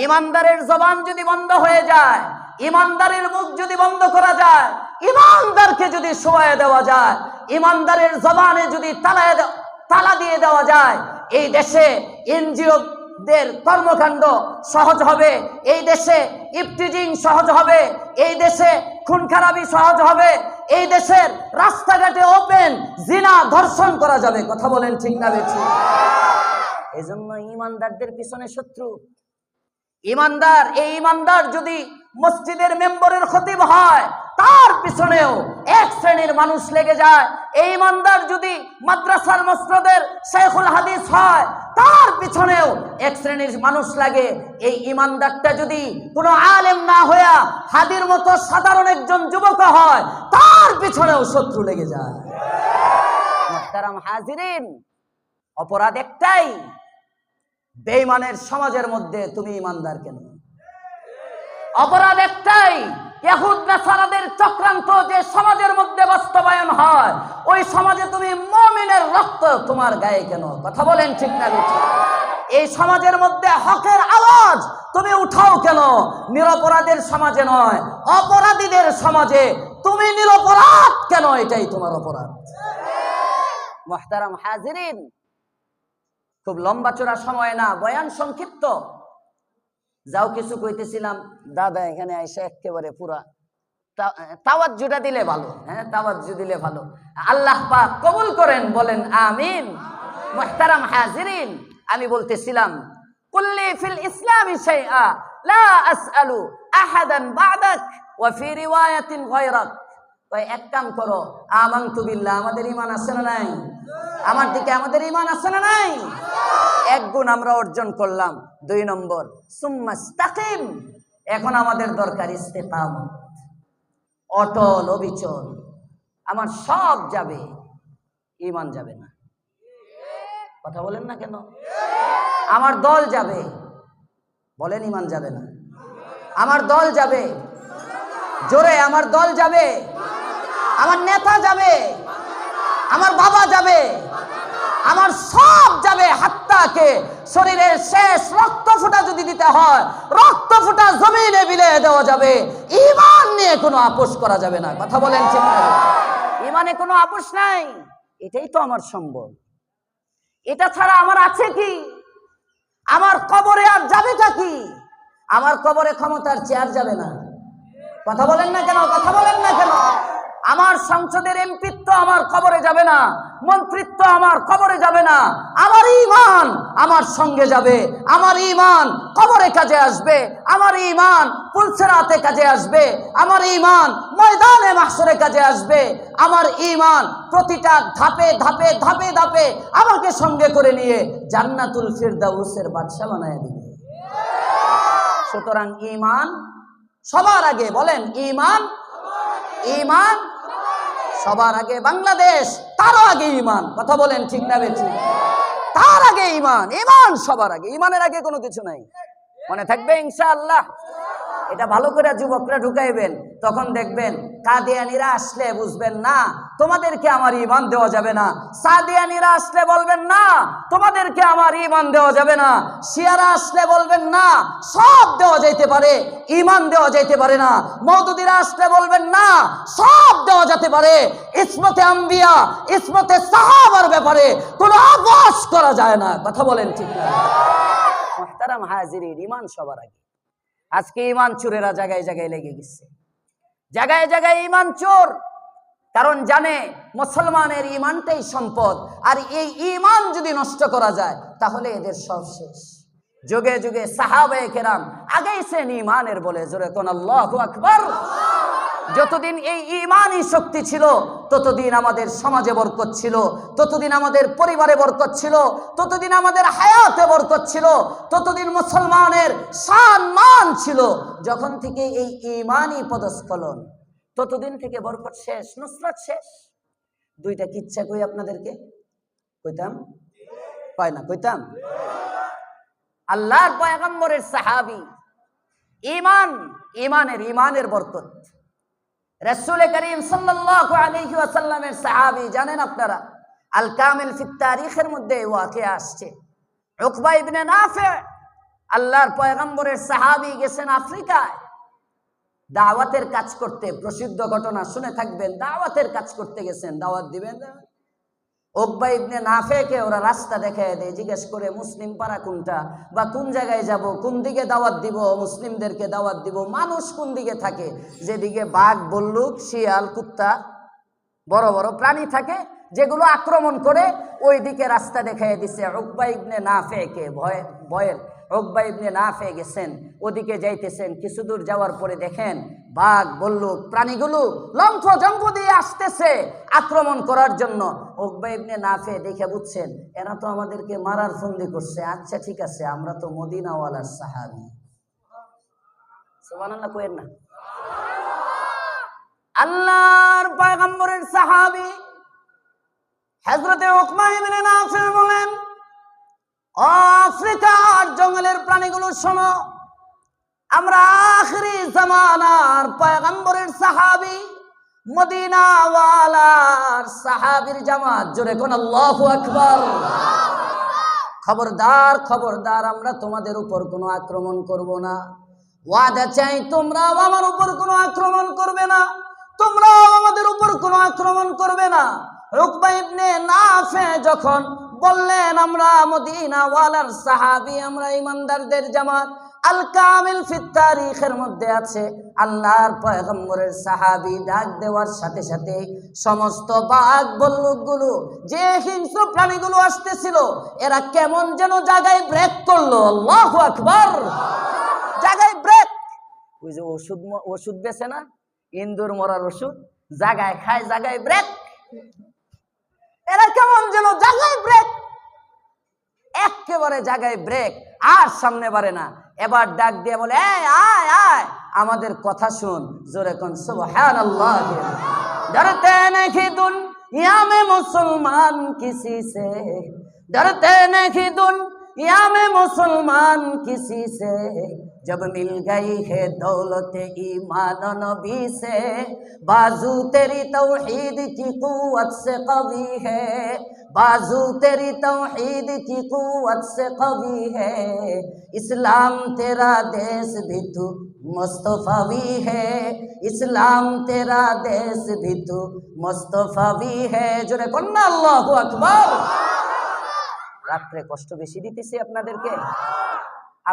ঈমানদারের জবান যদি বন্ধ হয়ে যায়, ঈমানদারের মুখ যদি বন্ধ করা যায়, ঈমানদারকে যদি শোয়ায় দেওয়া যায়, ঈমানদারের জবানে যদি তালা দিয়ে দেওয়া যায়, এই দেশে এনজিও দের কর্মকাণ্ড সহজ হবে, এই দেশে ইফটিজিং সহজ হবে, এই দেশে খুন খারাপি সহজ হবে, এই দেশের রাস্তাঘাটে ওপেন জিনা ধর্ষণ করা যাবে। কথা বলেন ঠিক না বেঠিক? এজন্য ঈমানদারদের পিছনে শত্রু। ঈমানদার, এই ঈমানদার যদি মসজিদের মেম্বরের খতিব হয় তার পিছনেও এক শ্রেণীর মানুষ লেগে যায়। এই ঈমানদার যদি মাদ্রাসার মসজিদের শেখুল হাদিস হয় তার পিছনেও এক শ্রেণীর মানুষ লাগে। এই ঈমানদারটা যদি কোনো আলেম না হইয়া হাদির মতো সাধারণ একজন যুবক হয় তার পিছনেও শত্রু লেগে যায়। মুহতারাম হাজিরিন, অপরাধ একটাই, বেঈমানের সমাজের মধ্যে তুমি ঈমানদার কেন? অপরাধ একটাই, ইহুদ নাসারাদের চক্রান্ত যে সমাজের মধ্যে বাস্তবায়ন হয় ওই সমাজে তুমি মুমিনের রক্ত তোমার গায়ে কেন? কথা বলেন ঠিক না বেঠিক? এই সমাজের মধ্যে হকের আওয়াজ তুমি উঠাও কেন? নিরপরাধের সমাজে নয়, অপরাধীদের সমাজে তুমি নিরপরাধ কেন? এটাই তোমার অপরাধ। মুহতারাম হাজিরিন, খুব লম্বা চড়া সময় না, বয়ান সংক্ষিপ্ত। যাও কিছু কইতেছিলাম, দাদা এখানে এসে একেবারে পুরা তাওয়াজ্জুটা দিলে ভালো। হ্যাঁ, তাওয়াজ্জু দিলে ভালো। আল্লাহ পাক কবুল করেন, বলেন আমিন। মুহতারাম হাজিরিন, আমি বলতেছিলাম, কুল্লি ফিল ইসলামি শাইআ লা আসআলু আহাদান বা'দাক ওয়া ফি রিওয়ায়াতিন গায়রাক। তাই এক কাম করো, আমানতু বিল্লাহ, আমাদের ঈমান আছে না নাই? আমার দিকে আমাদের ঈমান আছে না নাই? এক গুণ আমরা অর্জন করলাম। 2 নম্বর, সুম্মাস্তাকিম, এখন আমাদের দরকার ইস্তিকামত, অটল অবিচল। আমার সব যাবে, ঈমান যাবে না। কথা বলেন না কেন? আমার দল যাবে, বলেন ঈমান যাবে না। আমার দল যাবে, জোরে, আমার দল যাবে, আমার নেতা যাবে, আমার বাবা যাবে, আমার সব যাবে। হাত্তাকে শরীরের শেষ রক্ত ফোঁটা যদি দিতে হয়, রক্ত ফোঁটা জমিনে বিলিয়ে দেওয়া যাবে। ঈমান নিয়ে কোনো আপোষ করা যাবে না। কথা বলেন ঠিক না? ঈমানে কোনো আপোষ নাই। এটাই তো আমার সম্বল। এটা ছাড়া আমার আছে কি? আমার কবরে আর যাবেটা কি? আমার কবরে ক্ষমতার চেয়ার যাবে না। কথা বলেন না কেন? আমার সংসদের এমপিত্ব আমার কবরে যাবে না, মন্ত্রিত্ব আমার কবরে যাবে না। আমার ঈমান আমার সঙ্গে যাবে। আমার ঈমান কবরে কাজে আসবে, আমার ঈমান পুলসিরাতে কাজে আসবে, আমার ঈমান ময়দানে মাহশরে কাজে আসবে। আমার ঈমান প্রতিটা ধাপে ধাপে ধাপে ধাপে আমাকে সঙ্গে করে নিয়ে জান্নাতুল ফিরদাউসের বাদশা বানায় দিবে। সুতরাং ঈমান সবার আগে, বলেন ঈমান সবার আগে। বাংলাদেশ, তারও আগে ঈমান। কথা বলেন ঠিক না বেঠিক? তার আগে ঈমান সবার আগে। ঈমানের আগে কোনো কিছু নাই। মনে থাকবে ইনশাআল্লাহ? এটা ভালো করে যুবকরা ঢুকাইবেন, তখন দেখবেন কাদিয়ানীরা আসলে বুঝবেন না তোমাদেরকে আমার ঈমান দেওয়া যাবে না, সাদিয়ানীরা আসলে বলবেন না তোমাদেরকে আমার ঈমান দেওয়া যাবে না, শিয়ারা আসলে বলবেন না সব দেওয়া যাইতে পারে ঈমান দেওয়া যাইতে পারে না, মওদুদীরা আসলে বলবেন না সব দেওয়া যেতে পারে, ইসমতে আম্বিয়া ইসমতে সাহাবার ব্যাপারে কোনো আপোষ করা যায় না। কথা বলেন ঠিক না? মুহতারাম হাজিরিন, ঈমান সবার আগে। আজকে ঈমান চোরেরা জায়গায় জায়গায় লেগে গেছে, জায়গায় জায়গায় ঈমান চোর, কারণ জানে মুসলমানের ঈমানটাই সম্পদ, আর এই ঈমান যদি নষ্ট করা যায় তাহলে এদের সব শেষ। যুগে যুগে সাহাবায়ে কেরাম আগাইছেন ঈমানের বলে, জোরে কোন আল্লাহু আকবার। যতদিন এই ঈমানই শক্তি ছিল ততদিন আমাদের সমাজে বরকত ছিল, ততদিন আমাদের পরিবারে বরকত ছিল, ততদিন আমাদের হায়াতে বরকত ছিল, ততদিন মুসলমানের সম্মান ছিল। যখন থেকে এই ঈমানই পদস্খলন, ততদিন থেকে বরকত শেষ, নুসরত শেষ। দুইটা কিচ্ছা কই আপনাদেরকে, কইতাম কয় না কইতাম। আল্লাহর পয়গম্বরের সাহাবী, ঈমানের বরকত। রাসূল করিম সাল্লাল্লাহু আলাইহি ওয়াসাল্লামের সাহাবী, জানেন আপনারা আল কামিল ফি তারিখের মধ্যে ওয়াকিয়া আসছে। উকবা ইবনে নাফি আল্লাহর পয়গম্বরের সাহাবী, গেছেন আফ্রিকায় দাওয়াতের কাজ করতে। প্রসিদ্ধ ঘটনা শুনে থাকবেন, দাওয়াতের কাজ করতে গেছেন, দাওয়াত দিবেন। উকবা ইবনে নাফিকে ওরা রাস্তা দেখায় দেয়, জিজ্ঞেস করে মুসলিম পাড়া কোনটা, বা কোন জায়গায় যাব, কোন দিকে দাওয়াত দিব, মুসলিমদেরকে দাওয়াত দিব, মানুষ কোন দিকে থাকে, যেদিকে বাঘ বল্লুক শিয়াল কুত্তা বড় বড় প্রাণী থাকে যেগুলো আক্রমণ করে, ওই দিকে রাস্তা দেখায় দিছে। উকবা ইবনে নাফিকে ভয়ের উকবা ইবনে নাফি গেছেন, ওদিকে যাইতেছেন। কিছু দূর যাওয়ার পরে দেখেন বাঘ বল্লুক প্রাণীগুলো লম্ফ জম্প দিয়ে আসতেছে আক্রমণ করার জন্য। উকবা ইবনে নাফি দেখে বুঝছেন এরা তো আমাদেরকে মারার ফন্দি করছে, আচ্ছা ঠিক আছে, আমরা তো মদিনাওয়ালার সাহাবী। সুবহানাল্লাহ কইেন না? আল্লাহর পয়গম্বরের সাহাবী হযরতে উকবা ইবনে নাফি বলেন, আফ্রিকার জঙ্গলের প্রাণীগুলো শোনো, আমরা আখিরি জামানার পয়গম্বরের সাহাবী, মদিনাওয়ালার সাহাবীর জামাত। জোরে কোন আল্লাহু আকবার। খবরদার খবরদার, আমরা তোমাদের উপর কোনো আক্রমণ করব না। ওয়াদা চাই তোমরাও আমার উপর কোনো আক্রমণ করবে না, তোমরাও আমাদের উপর কোনো আক্রমণ করবে না। উকবা ইবনে নাফি যখন বললেন আমরা মদিনাওয়ালার সাহাবী, আমরা ইমানদারদের জামাত, আল কামিল ফি তারিখের মধ্যে আছে আল্লাহর পয়গম্বরের সাহাবী ডাক দেওয়ার সাথে সাথে সমস্ত বাঘ বল্লুকগুলো, যে হিংস্র প্রাণীগুলো আসতেছিল, এরা কেমন যেন জায়গায় ব্রেক করলো। আল্লাহু আকবার। জায়গায় ব্রেক, ওই যে ওষুধ বেছে না, ইন্দুর মরার ওষুধ, জায়গায় খায় জায়গায় ব্রেক। এরা কেমন যেন জায়গায় ব্রেক, একেবারে জায়গায় ব্রেক, আর সামনে বাড়ে না। এবার ডাক দিয়ে বলে, এই আয় আয়, আমাদের কথা শুন। জোরে কোন সুবহানাল্লাহ। ডরতে नहीं दुनिया में मुसलमान किसी से, डरते नहीं दुनिया में मुसलमान किसी से, जब मिल गई है दौलत ईमान नबी से, बाजू तेरी तौहीद की कुव्वत से कवी है, बाजू तेरी तौहीद की कुव्वत से कवी है, इस्लाम तेरा देश भी तू मुस्तफावी है, इस्लाम तेरा देश भी तू मुस्तफावी है। जोरे कन्ना আল্লাহু আকবার। রাত্রে কষ্ট বেশি দিতেছি আপনাদেরকে?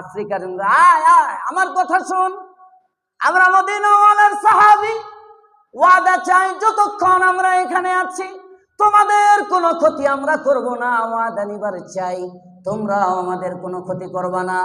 আফ্রিকার আয় আয়, আমার কথা শুন, আমরা মদিনাওয়ালার সাহাবী, ওয়াদা চাই যতক্ষণ আমরা এখানে আছি তোমাদের কোনো ক্ষতি আমরা করব না, ওয়াদা নিবার চাই, তোমরা আমাদের কোনো ক্ষতি করবা না।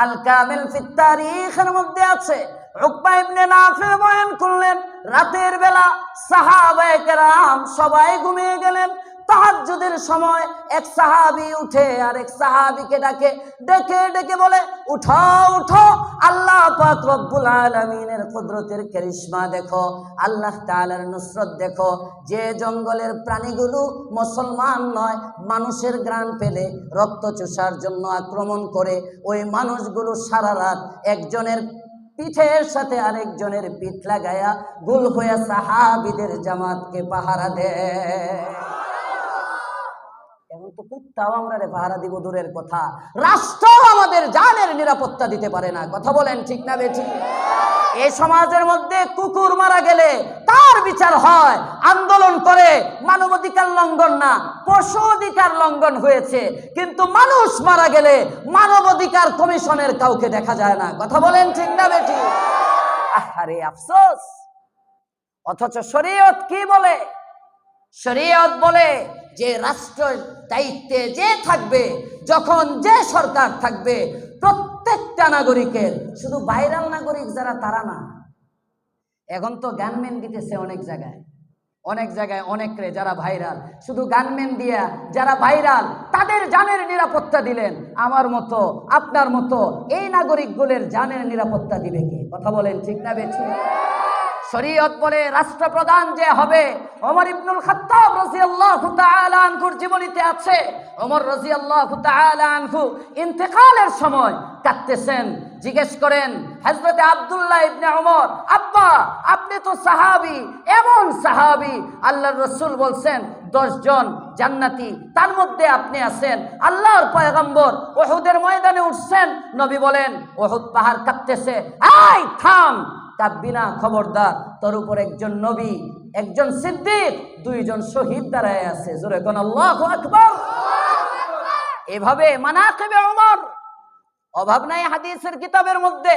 আল কামিল ফি তারিখের মধ্যে আছে উকবা ইবনে নাফি বয়ান করলেন, রাতের বেলা সাহাবায়ে কেরাম সবাই ঘুমিয়ে গেলেন। তাহাজ্জুদের সময় এক সাহাবী উঠে আর এক সাহাবীকে ডাকে, ডেকে ডেকে বলে, উঠো উঠো, আল্লাহ পাক রব্বুল আলামিনের কুদরতের কারিশমা দেখো, আল্লাহ তাআলার নুসরত দেখো। যে জঙ্গলের প্রাণীগুলো মুসলমান নয়, মানুষের ঘ্রাণ পেলে রক্ত চুষার জন্য আক্রমণ করে, ওই মানুষগুলো সারা রাত একজনের পিঠের সাথে আরেকজনের পিঠ লাগায়া গোল হয়ে সাহাবীদের জামাতকে পাহারা দেয়। এখন তো কুত্তাও আমরা পাহারা দিব দূরের কথা, রাষ্ট্র আমাদের জানের নিরাপত্তা দিতে পারে না। কথা বলেন ঠিক না বেঠিক? এই সমাজের মধ্যে কুকুর মারা গেলে তার বিচার হয়, আন্দোলন করে, মানবাধিকার লঙ্ঘন না, পশু অধিকার লঙ্ঘন হয়েছে। কিন্তু মানুষ মারা গেলে মানবাধিকার কমিশনের কাউকে দেখা যায় না। কথা বলেন ঠিক না বেঠিক? আরে আফসোস। অথচ শরীয়ত কি বলে? শরীয়ত বলে যে রাষ্ট্রের দায়িত্বে যে থাকবে, যখন যে সরকার থাকবে, প্রত্যেকটা নাগরিকের, শুধু ভাইরাল নাগরিক যারা তারা না। এখন তো গানম্যান দিতেছে অনেক জায়গায়, অনেকরে যারা ভাইরাল, শুধু গানম্যান দিয়া যারা ভাইরাল তাদের জানের নিরাপত্তা দিলেন। আমার মতো আপনার মতো এই নাগরিকগুলোর জানের নিরাপত্তা দিবে কে? কথা বলেন ঠিক না বেঠিক? শরীয়ত বলে রাষ্ট্রপ্রধান যে হবে, ওমর ইবনুল খাত্তাব রাদিয়াল্লাহু তাআলা আনহুর জীবনীতে আছে, ওমর রাদিয়াল্লাহু তাআলা আনহু ইন্তেকালের সময় কাঁদতেছেন। জিজ্ঞেস করেন হযরতে আব্দুল্লাহ ইবনে ওমর, আব্বা আপনি তো সাহাবী, এমন সাহাবী, আল্লাহর রাসূল বলছেন 10 জন জান্নাতি, তার মধ্যে আপনি আছেন। আল্লাহর পয়গম্বর উহুদের ময়দানে উঠছেন, নবী বলেন উহুদ পাহাড় কাঁপতেছে, এই থাম, কাঁদবি না, খবরদার, তোর উপর একজন নবী, একজন সিদ্দিক, 2 জন শহীদ দাঁড়ায় আছে। জোরে কোন আল্লাহু আকবার। এভাবে মানাকিবে ওমর অভাব নাই হাদিসের কিতাবের মধ্যে।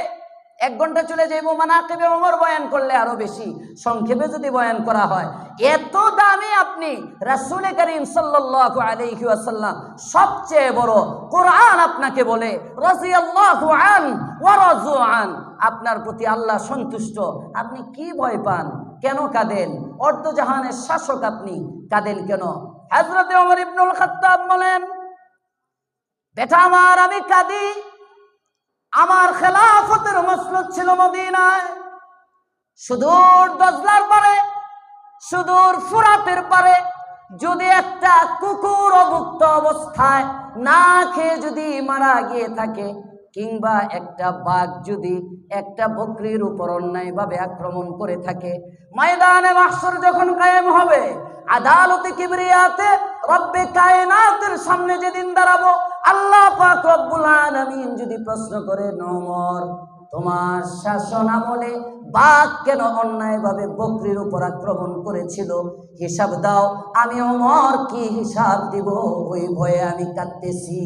1 ঘন্টা চলে যাইব মানাকিবে ওমর বয়ান করলে, আরো বেশি সংক্ষেপে যদি বয়ান করা হয়। এত দামি আপনি রাসূল করিম সাল্লাল্লাহু আলাইহি ওয়াসাল্লাম, সবচেয়ে বড় কোরআন আপনাকে বলে রাদিয়াল্লাহু আন ওয়া রাযু আন, আপনার প্রতি আল্লাহ সন্তুষ্ট, আপনি কি ভয় পান? কেন কাঁদেন? অর্ধজাহানের শাসক আপনি, কাঁদেন কেন? হযরতে ওমর ইবনুল খাত্তাব বলেন, বেটা আমার, আমি কাঁদি, আমার খেলাফতের মসনদ ছিল মদিনায়, সুদূর দজলার পারে, সুদূর ফুরাতের পারে। যদি একটা কুকুর অভুক্ত অবস্থায় না খেয়ে যদি মারা গিয়ে থাকে, কিংবা একটা বাঘ যদি একটা বকরির উপর অন্যায়ভাবে আক্রমণ করে থাকে, ময়দানে মাহশর যখন কায়েম হবে, আদালতে কিবরিয়াতে রব্বে কায়নাতের সামনে যেদিন দাঁড়াবো, আল্লাহ পাক রব্বুল আলামিন যদি প্রশ্ন করেন, ওমর তোমার শাসন আমলে বাঘ কেন অন্যায়ভাবে বকরির উপর আক্রমণ করেছিল, হিসাব দাও। আমি ওমর কি হিসাব দিব? ওই ভয়ে আমি কাঁদতেছি।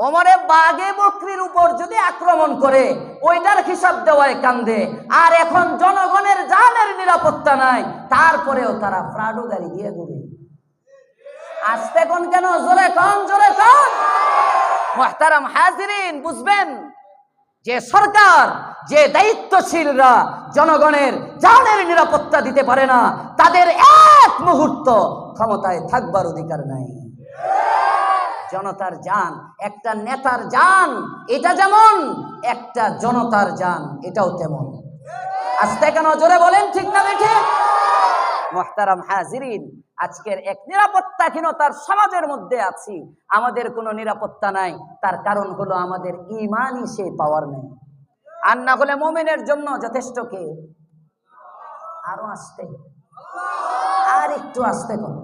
ওমরে বাঘে বকরির উপর যদি আক্রমণ করে ওইটার হিসাব দেওয়ায় কান্দে, আর এখন জনগণের জানের নিরাপত্তা নাই, তারপরেও তারা প্রাডো গাড়ি দিয়ে ঘুরে। আসতে কোন কেন? জোরে কোন, জোরে কোন। মুহতারাম হাজিরিন, বুঝবেন যে সরকার, যে দায়িত্বশীলরা জনগণের জানের নিরাপত্তা দিতে পারে না, তাদের এক মুহূর্ত ক্ষমতায় থাকবার অধিকার নাই। জনতার জান, একটা নেতার জান, এটা যেমন একটা জনতার জান, এটাও তেমন। আসতে কেন? জোরে বলেন ঠিক না বেঠিক? মুহতারাম হাজিরিন, আজকের এক নিরাপত্তাহীনতার সমাজের মধ্যে আছি, আমাদের কোনো নিরাপত্তা নাই। তার কারণ হলো আমাদের ঈমানই সেই পাওয়ার নেই। আর না হলে মুমিনের জন্য যথেষ্ট কে? আরো আসতে, আর একটু আসতে কোন,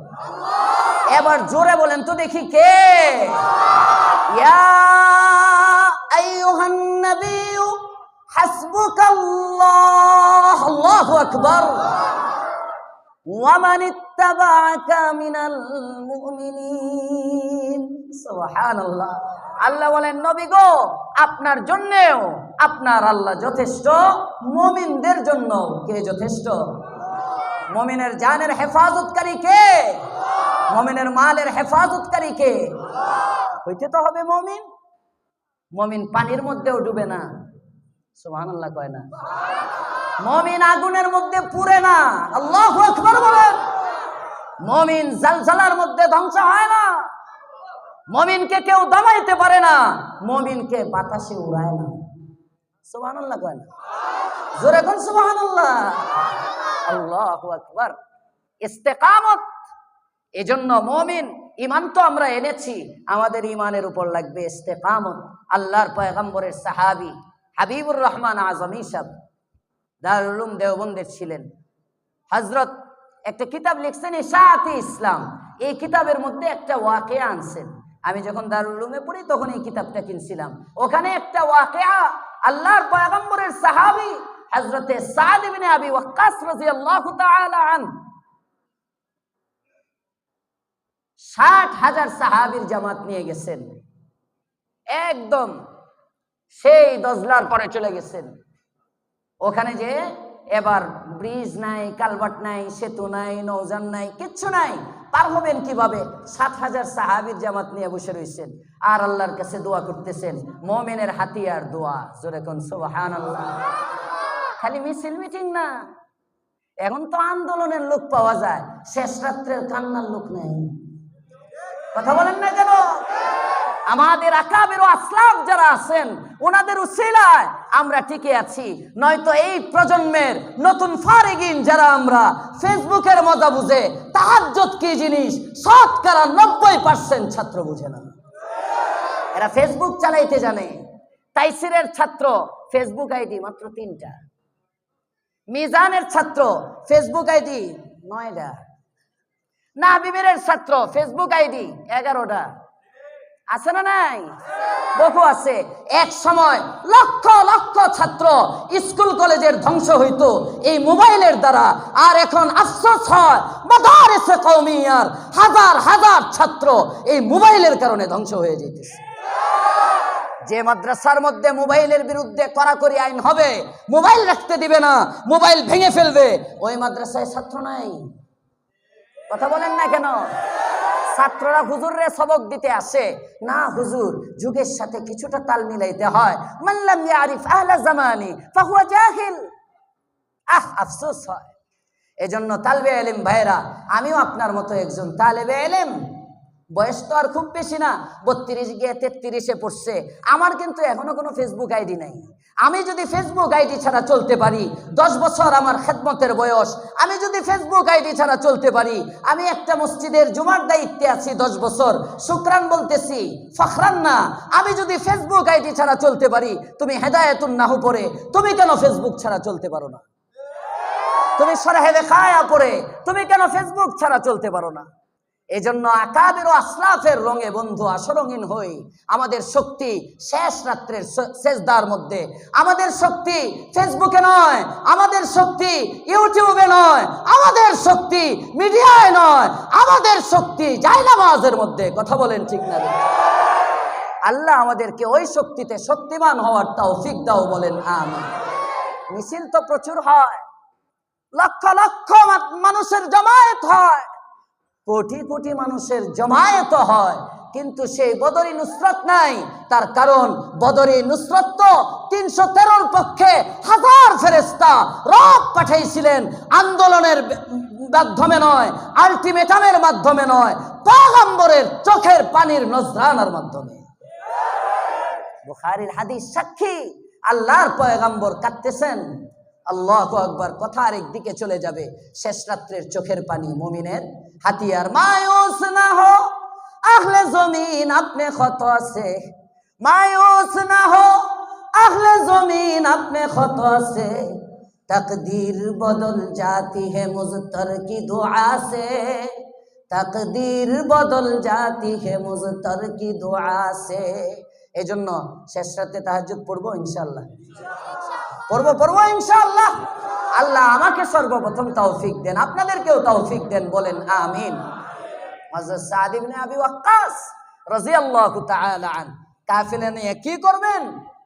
এবার জোরে বলেন তো দেখি কে? ইয়া আইয়ুহান নাবিয়্যু হাসবুকাল্লাহ, আল্লাহু আকবার, ওয়া মান ইত্তাবা'আকা মিনাল মুমিনিন। সুবহানাল্লাহ। আল্লাহ বলেন, নবী গো, আপনার জন্যও আপনার আল্লাহ যথেষ্ট, মুমিনদের জন্য কে যথেষ্ট? মুমিনের জানের হেফাজতকারী কে? মুমিনের মালের হেফাজতকারী কে? হইতে তো হবে মুমিন। মুমিন পানির মধ্যেও ডুবে না, সুবহানাল্লাহ কয় না। মুমিন আগুনের মধ্যে পুড়ে না, আল্লাহু আকবার বলেন। মুমিন জালজালার মধ্যে ধ্বংস হয় না। মুমিনকে কেউ দমাইতে পারে না, মুমিনকে বাতাসে উড়ায় না, সুবহানাল্লাহ কয় না। জোরে কোন সুবহানাল্লাহ, আল্লাহু আকবার। ইস্তেকামত, এজন্য মুমিন, ঈমান তো আমরা এনেছি, আমাদের ঈমানের উপর লাগবে ইস্তেকামত। আল্লাহর পয়গম্বরের সাহাবী হাবিবুর রহমান আজমি সাহেব দারুল উলুম দেওবন্দের ছিলেন। হযরত একটা কিতাব লিখছেন ইশাআতে ইসলাম, এই কিতাবের মধ্যে একটা ওয়াকিয়া আনছেন। আমি যখন দারুল উলুমে পড়ি তখন এই কিতাবটা কিনছিলাম। ওখানে একটা ওয়াকিয়া, আল্লাহর পয়গম্বরের সাহাবী হযরতে সাদ ইবনে আবি ওয়াক্কাস রাদিয়াল্লাহু তাআলা আন 60,000 সাহাবীর জামাত নিয়ে গেছেন, একদম সেই দজলার পরে চলে গেছেন। ওখানে যে এবার ব্রিজ নাই, কালভার্ট নাই, সেতু নাই, নৌযান নাই, কিচ্ছু নাই, পার হবেন কিভাবে? 60,000 সাহাবীর জামাত নিয়ে বসে রয়েছেন আর আল্লাহর কাছে দোয়া করতেছেন। মুমিনের হাতিয়ার দোয়া, জোরে কোন সুবহানাল্লাহ। খালি মিছিল মিটিং না, এখন তো আন্দোলনের লোক পাওয়া যায়, শেষ রাত্রের কান্নার লোক নেই। কথা বলেন না কেন? আমাদের আকাবের ও আসলাফ যারা আছেন ওনাদের উসিলায় আমরা টিকে আছি, নয়তো এই প্রজন্মের নতুন ফারিগিন যারা আমরা ফেসবুকের মজা বুঝে তাহাজ্জুদ কি জিনিস 90% ছাত্র বুঝে না। এরা ফেসবুক চালাইতে জানে। তাইসিরের ছাত্র ফেসবুক আইডি মাত্র 3টা, মিজানের ছাত্র ফেসবুক আইডি 9টা, নাবিবের ছাত্র ফেসবুক আইডি 11টা। আছে না নাই? বহু আছে। এক সময় লক্ষ লক্ষ ছাত্র স্কুল কলেজের ধ্বংস হইতো এই মোবাইলের দ্বারা, আর এখন আফসোস হয় মাদারিসে কওমিয়ার হাজার হাজার ছাত্র এই মোবাইলের কারণে ধ্বংস হয়ে যেতেছে। যে মাদ্রাসার মধ্যে মোবাইলের বিরুদ্ধে কড়াকড়ি আইন হবে, মোবাইল রাখতে দিবে না, মোবাইল ভেঙে ফেলবে, ওই মাদ্রাসায় ছাত্র নাই। কথা বলেন না কেন? ছাত্ররা হুজুররে সবক দিতে আসে না, হুজুর যুগের সাথে কিছুটা তাল মিলাইতে হয়। মান লাম ইয়ারিফ আহলা জামানি ফাহুয়া জাহিল। আফসোস হয়। এজন্য তালেবে ইলম ভাইরা, আমিও আপনার মতো একজন তালেবে ইলম। বয়স তো আর খুব বেশি না, 32 গিয়ে 33-এ পড়ছে। আমার কিন্তু এখনো কোনো ফেসবুক আইডি নাই। আমি যদি ফেসবুক আইডি ছাড়া চলতে পারি, 10 বছর আমার খেদমতের বয়স, আমি যদি ফেসবুক আইডি ছাড়া চলতে পারি, আমি একটা মসজিদের জুমার দায়িত্বে আছি 10 বছর, শুকরান বলতেছি, ফখরান না। আমি যদি ফেসবুক আইডি ছাড়া চলতে পারি, তুমি হেদায়েতুন নাহু পড়ে তুমি কেন ফেসবুক ছাড়া চলতে পারো না? তুমি শরহে বেকায়া পড়ে তুমি কেন ফেসবুক ছাড়া চলতে পারো না? এজন্য আকাবের ও আসলাফের রঙে বন্ধু আশরঙিন হই। আমাদের শক্তি শেষ রাত্রের সেজদার মধ্যে, আমাদের শক্তি ফেসবুকে নয়, আমাদের শক্তি ইউটিউবে নয়, আমাদের শক্তি মিডিয়ায় নয়, আমাদের শক্তি জায়নামাজের মধ্যে। কথা বলেন ঠিক না? আল্লাহ আমাদেরকে ওই শক্তিতে শক্তিমান হওয়ার তৌফিক দাও, বলেন আমিন। মিছিল তো প্রচুর হয়, লক্ষ লক্ষ মানুষের জমায়েত হয়, কোটি কোটি মানুষের জমায়েত হয়, কিন্তু সেই বদরি নুসরত নাই। তার কারণ বদরি নুসরত তো 313 পক্ষে হাজার ফেরেশতা রব পাঠাইছিলেন, আন্দোলনের মাধ্যমে নয়, আলটিমেটামের মাধ্যমে নয়, পয়গম্বরের চোখের পানির নজরানার মাধ্যমে। বুখারীর হাদিস সাক্ষী, আল্লাহর পয়গম্বর কাঁদতেছেন। আল্লাহু আকবার। কথা আরেক দিকে চলে যাবে। শেষ রাত্রের চোখের পানি মুমিনের হাতিয়ার। মায়ুস না হো আহলে জমিন আপনে খতা সে, মায়ুস না হো আহলে জমিন আপনে খতা সে, তকদীর বদল জাতি है मुज़तर की दुआ से, তকদীর বদল জাতি है मुज़तर की दुआ से। এজন্য শেষ রাতে তাহাজ্জুদ পড়বো ইনশাআল্লাহ, পড়বো ইনশাআল্লাহ। আল্লাহ আমাকে সর্বপ্রথম তৌফিক দেন, আপনাদেরকেও তৌফিক দেন, বলেন আমিন। হযরত সাদ ইবনে আবি ওয়াক্কাস রাদিয়াল্লাহু তাআলা আন কাফেলা নিয়ে কি করবেন?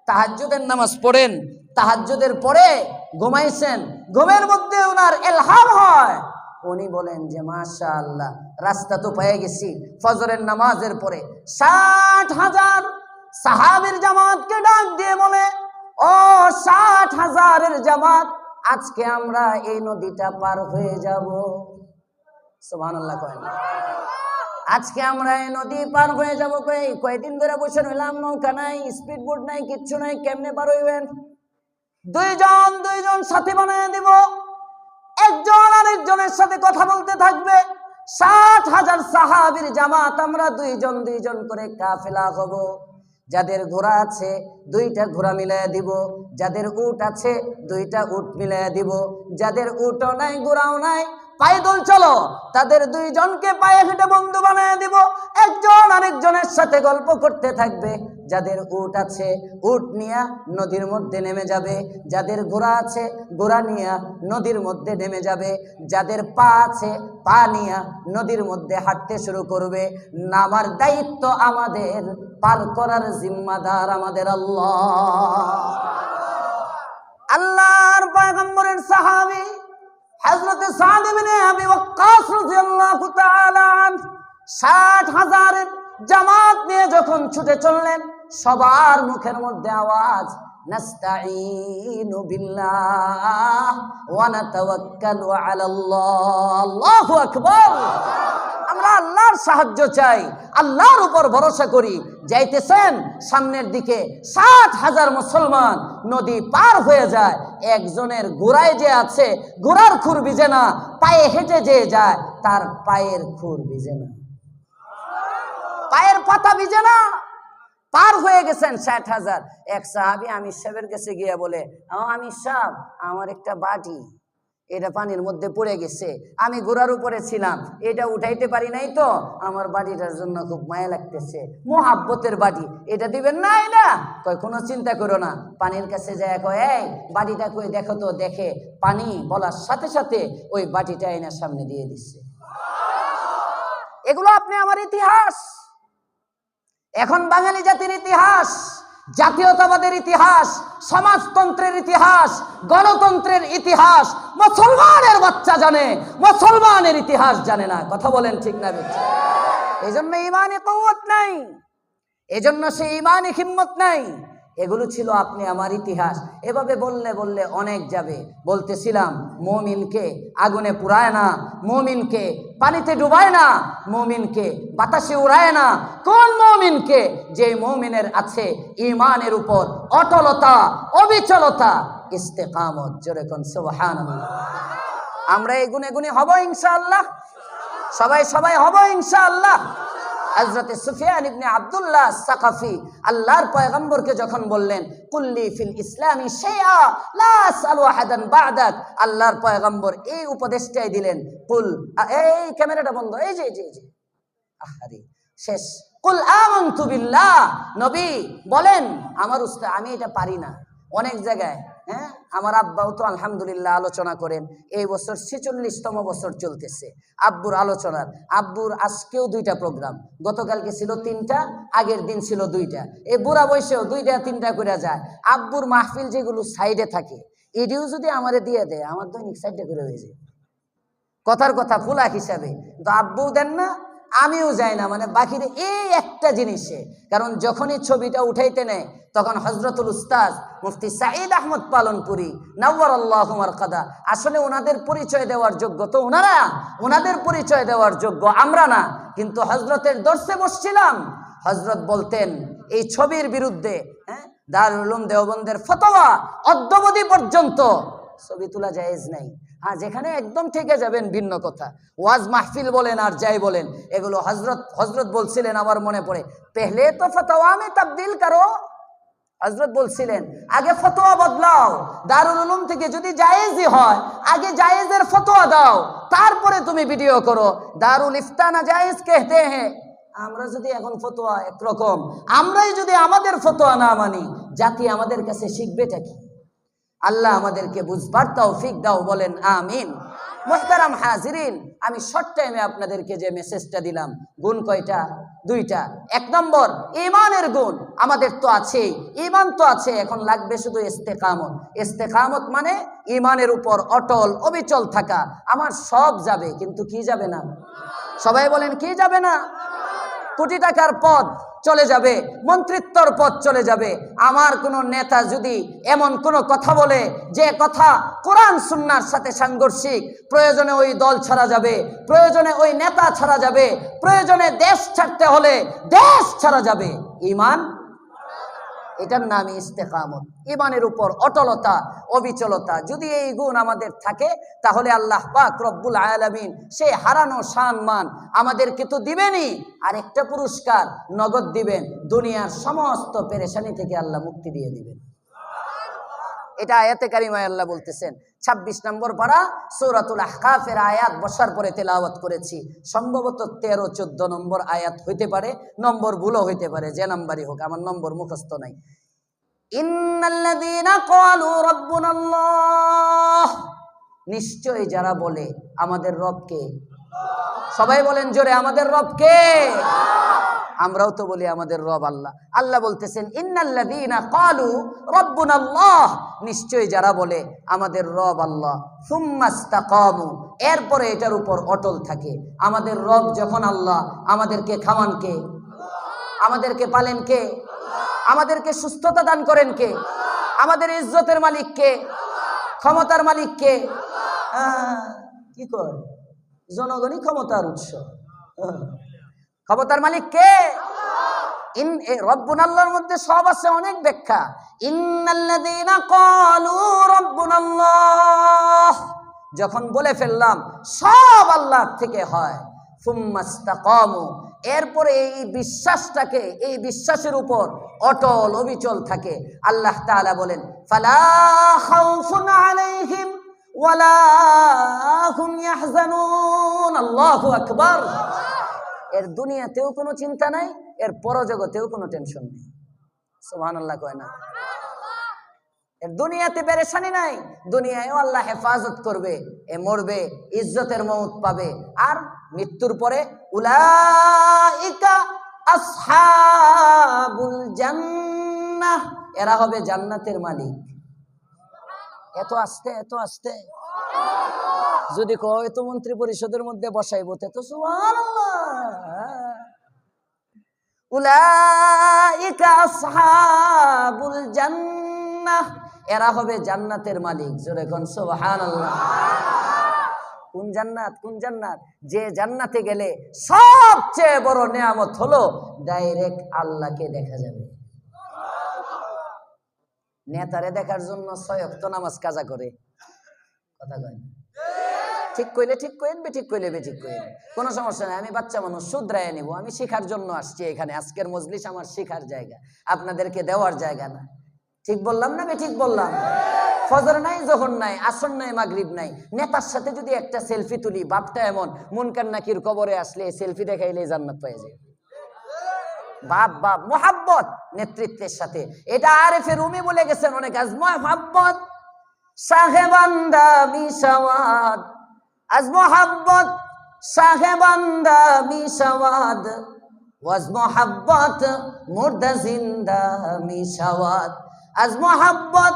তাহাজ্জুদের নামাজ পড়েন, তাহাজ্জুদের পরে ঘুমাইছেন, ঘুমের মধ্যে ওনার ইলহাম হয়, উনি বলেন যে মাশাআল্লাহ রাস্তা তো পেয়ে গেছি। ফজরের নামাজের পরে 60,000 সাহাবীর জামাতকে ডাক দিয়ে বলে, ও 60,000-এর জামাত, আজকে আমরা এই নদীটা পার হয়ে যাব। সুবহানাল্লাহ কয় না? আজকে আমরা এই নদী পার হয়ে যাব। কয়দিন ধরে বসে রইলাম, নৌকা নাই, স্পিড বোট নাই, কিচ্ছু নাই, কেমনে পার হইবেন? দুইজন সাথী বানিয়ে দিব, একজন আরেকজনের সাথে কথা বলতে থাকবে। 60,000 সাহাবীর জামাত, আমরা দুইজন করে কাফেলা হব। যাদের ঘোড়া আছে 2টা ঘোড়া মিলাইয়া দিব, যাদের উট আছে 2টা উট মিলাইয়া দিব, যাদের উটও নাই ঘোড়াও নাই পায়দল চলো তাদের 2 জনকে পায়ে হেঁটে বন্ধু বানায় দিব, একজন আরেকজনের সাথে গল্প করতে থাকবে। যাদের উট আছে উট নিয়ে নদীর মধ্যে নেমে যাবে, যাদের ঘোড়া আছে ঘোড়া নিয়ে নদীর মধ্যে নেমে যাবে, যাদের পা আছে পা নিয়ে নদীর মধ্যে হাঁটতে শুরু করবে। নামার দায়িত্ব আমাদের, পার করার জিম্মাদার আমাদের আল্লাহ। আল্লাহর পয়গম্বরের সাহাবী হযরত সাদ ইবনে আবি ওয়াক্কাস রাদিয়াল্লাহু তাআলা আনহু 60,000 জামাত নিয়ে যখন ছুটে চললেন, সবার মুখের মধ্যে আওয়াজ, নাস্তাঈনু বিল্লাহ ওয়া নাতাওয়াক্কালু আলাল্লাহ। আল্লাহু আকবার। আমরা আল্লাহর সাহায্য চাই, আল্লাহর উপর ভরসা করি। যাইতেছেন সামনের দিকে 60,000 মুসলমান, নদী পার হয়ে যায়। একজনের ঘোড়ায় যে আছে ঘোড়ার খুর ভিজে না, পায়ে হেঁটে যে যায় তার পায়ের খুর ভিজে না, পায়ের পাতা ভিজে না। পার হয়ে গেছেন 60,000। এক সাহাবী আমির সাহেবের কাছে গিয়ে বলে, আমির সাহেব, আমার একটা বাটি এটা পানির মধ্যে পড়ে গেছে, আমি ঘোড়ার উপরে ছিলাম, এটা উঠাইতে পারি নাই, তো আমার বাটিটার জন্য খুব মায়া লাগতেছে, মোহাব্বতের বাটি, এটা দিবেন না? না কয় কোনো চিন্তা করো না। পানির কাছে যায় কয়, এই বাটিটা কই দেখো তো। দেখে পানি বলার সাথে সাথে ওই বাটিটা এনার সামনে দিয়ে দিচ্ছে। এগুলো আপনি আমার ইতিহাস, এখন বাঙালি জাতির ইতিহাস, জাতীয়তাবাদের ইতিহাস, সমাজতন্ত্রের ইতিহাস, গণতন্ত্রের ইতিহাস মুসলমানের বাচ্চা জানে, মুসলমানের ইতিহাস জানে না। কথা বলেন ঠিক না বেঠিক? এই জন্য ইমানে কুওয়াত নাই, এজন্য সে ইমানে হিম্মত নাই। এগুলো ছিল আপনি আমার ইতিহাস। এভাবে বললে বললে অনেক যাবে। বলতেছিলাম, মুমিনকে আগুনে পুড়ায় না, মুমিনকে পানিতে ডুবায় না, মুমিনকে বাতাসে উড়ায় না। কোন মুমিনকে? যে মুমিনের আছে ঈমানের উপর অটলতা, অবিচলতা, ইস্তেকামত। জোরে কোন সুবহানাল্লাহ। আমরা এই গুণে গুণে হব ইনশাআল্লাহ, সবাই সবাই হব ইনশাআল্লাহ। হযরত সুফিয়ান ইবনে আব্দুল্লাহ সাকাফি আল্লাহর পয়গম্বরকে যখন বললেন, কুল্লি ফিল ইসলামি শাইআ লা আসআলু আহাদান বা'দাক, আল্লাহর পয়গম্বর এই উপদেশটাই দিলেন, কুল, এই ক্যামেরাটা বন্ধ, এই যে আহারে শেষ, কুল আমানতু বিল্লাহ। নবী বলেন, আমার উস্তাদ, আমি এটা পারি না। অনেক জায়গায় আমার আব্বাও তো আলহামদুলিল্লাহ আলোচনা করেন। এই বছর 46তম বছর চলতেছে আব্বুর আলোচনার। আব্বুর আজকেও 2টা প্রোগ্রাম, গতকালকে ছিল 3টা, আগের দিন ছিল 2টা। এই বুড়া বয়সেও 2টা 3টা করে যায়। আব্বুর মাহফিল যেগুলো সাইডে থাকে, এটিও যদি আমারে দিয়ে দেয়, আমার দৈনিক সাইডে করে হয়ে যায়। কথার কথা ফুলা হিসাবে তো আব্বুও দেন না, আমিও যাই না, মানে বাকির এই একটা জিনিসে। কারণ যখনই ছবিটা উঠাইতে নেয়, তখন হযরতুল উস্তাদ মুফতি সাঈদ আহমদ পালনপুরি নাওয়ারাল্লাহু মারকাদা, আসলে ওনাদের পরিচয় দেওয়ার যোগ্য তো ওনারা, ওনাদের পরিচয় দেওয়ার যোগ্য আমরা না। কিন্তু হযরতের দর্শে বসছিলাম, হযরত বলতেন এই ছবির বিরুদ্ধে দারুল উলুম দেওবন্দের ফতোয়া অদ্যাবধি পর্যন্ত ছবি তোলা জায়েজ নাই। হ্যাঁ, যেখানে একদম ঠেকে যাবেন ভিন্ন কথা। ওয়াজ মাহফিল বলেন আর যাই বলেন, এগুলো হযরত বলছিলেন, আমার মনে পড়ে, পেহলে তো ফতোয়া মে তাবদীল করো। হযরত বলছিলেন, আগে ফতোয়া বদলাও, দারুল উলুম থেকে যদি জায়েজই হয় আগে জায়েজের ফতোয়া দাও, তারপরে তুমি ভিডিও করো। দারুল ইফতা না জায়েজ कहते हैं। আমরা যদি এখন ফতোয়া একরকম, আমরাই যদি আমাদের ফতোয়া না মানি, জাতি আমাদের কাছে শিখবেটা কি? আল্লাহ আমাদেরকে বুঝবার তৌফিক দাও, বলেন আমিন। মুহতারাম হাজিরিন, আমি শর্ট টাইমে আপনাদেরকে যে মেসেজটা দিলাম, গুণ কয়টা? 2টা। 1 নম্বর ঈমানের গুণ আমাদের তো আছে, ঈমান তো আছে, এখন লাগবে শুধু ইস্তেকামত। ইস্তেকামত মানে ঈমানের উপর অটল অবিচল থাকা। আমার সব যাবে, কিন্তু কি যাবে না? সবাই বলেন, কি যাবে না? কোটি টাকার পদ চলে যাবে, মন্ত্রিত্বর পদ চলে যাবে। আমার কোনো নেতা যদি এমন কোনো কথা বলে যে কথা কোরআন সুন্নাহর সাথে সাংঘর্ষিক, প্রয়োজনে ওই দল ছাড়া যাবে, প্রয়োজনে ওই নেতা ছাড়া যাবে, প্রয়োজনে দেশ ছাড়তে হলে দেশ ছাড়া যাবে। ঈমান এটার নামই ইস্তেকামত, ঈমানের উপর অটলতা, অবিচলতা। যদি এই গুণ আমাদের থাকে তাহলে আল্লাহ পাক রব্বুল আলামিন সেই হারানো সম্মান আমাদেরকে তো দিবেনই, আরেকটা পুরস্কার নগদ দিবেন, দুনিয়ার সমস্ত পেরেশানি থেকে আল্লাহ মুক্তি দিয়ে দিবেন। এটা আয়াতে কারিমায় আল্লাহ বলতেছেন। 26 নম্বর পারা সূরাতুল আহকাফের আয়াত বসার পরে তেলাওয়াত করেছি, সম্ভবত 13-14 নম্বর আয়াত হইতে পারে, নম্বর ভুলও হইতে পারে, যে নাম্বারই হোক, আমার নম্বর মুখস্থ নাই। ইন্নাল্লাযীনা ক্বালু রাব্বুনাল্লাহ, নিশ্চয় যারা বলে আমাদের রব কে, সবাই বলেন জোরে, আমাদের রব কে? আমরাও তো বলি আমাদের রব আল্লাহ। আল্লাহ বলতেছেন ইন্নাল্লাযীনা ক্বালু রাব্বুনাল্লাহ, নিশ্চয় যারা বলে আমাদের রব আল্লাহ, সুম্মাস্তাকামু, এরপরে এটার উপর অটল থাকে। আমাদের রব যখন আল্লাহ, আমাদেরকে খাওয়ান কে? আমাদেরকে পালেন কে? আমাদেরকে সুস্থতা দান করেন কে? আমাদের ইজ্জতের মালিক কে? ক্ষমতার মালিক কে? কি কর, জনগণই ক্ষমতার উৎস। ক্ষমতার মালিক কে? রব্বুনাল্লাহর মধ্যে সব আছে, অনেক ব্যাখ্যা। ইন্নাল্লাযীনা ক্বালু রাব্বুনাল্লাহ, যখন বলে ফেললাম সব আল্লাহ থেকে হয়, সুম্মাস্তাকামু, এরপরে এই বিশ্বাসটাকে, এই বিশ্বাসের উপর অটল অবিচল থাকে, আল্লাহ তাআলা বলেন ফালা খাউফুন আলাইহিম ওয়ালা হুম ইয়াহজানুন। আল্লাহু আকবার। এর দুনিয়াতেও কোনো চিন্তা নাই, এর পরজগতেও কোনো টেনশন নেই। সুবহানাল্লাহ কয় না? এর দুনিয়াতে পেরেশানি নাই, দুনিয়ায়ও আল্লাহ হেফাজত করবে, এ মরবে, ইজ্জতের মউত পাবে, আর মৃত্যুর পরে উলাইকা আসহাবুল জান্নাহ, এরা হবে জান্নাতের মালিক। এত আস্তে, এত আস্তে, যদি কয় তো মন্ত্রী পরিষদের মধ্যে বসাইবো তো সুবহানাল্লাহ। উলাইকা আসহাবুল জান্নাহ, এরা হবে জান্নাতের মালিক। জোরে কোন সুবহানাল্লাহ। কোন জান্নাত? কোন জান্নাত? যে জান্নাতে গেলে সবচেয়ে বড় নিয়ামত হলো ডাইরেক্ট আল্লাহকে দেখা যাবে। নেতারে দেখার জন্য 6 ওয়াক্ত নামাজ কাজা করে, কথা কয় না? ঠিক কইলে ঠিক কইন, বেঠিক কইলে বেঠিক কইন, কোনো সমস্যা নাই। আমি বাচ্চা মানুষ, শুধরায় নিব। আমি শেখার জন্য আসছি এখানে। আজকের মজলিস আমার শেখার জায়গা, আপনাদেরকে দেওয়ার জায়গা না। ঠিক বললাম না বেঠিক বললাম? ফজর নাই, যোহর নাই, আসর নাই, মাগরিব নাই, নেতার সাথে যদি একটা সেলফি তুলি, বাপটা এমন মুনকার নাকির কবরে আসলে সেলফি দেখাইলে জান্নাত পেয়ে যায়। বাপ বাপ মোহাব্বত নেতৃত্বের সাথে, এটা আরেফে রুমি বলে গেছেন অনেক। আজ মোহাব্বত সাহেবান্দা মিশাওয়াদ, আজ মোহাব্বত সাহেবান্দা মিশাওয়াদ, ওয়াজ মোহাব্বত মুর্দা জিন্দা মিশাওয়াদ, আজ মোহাব্বত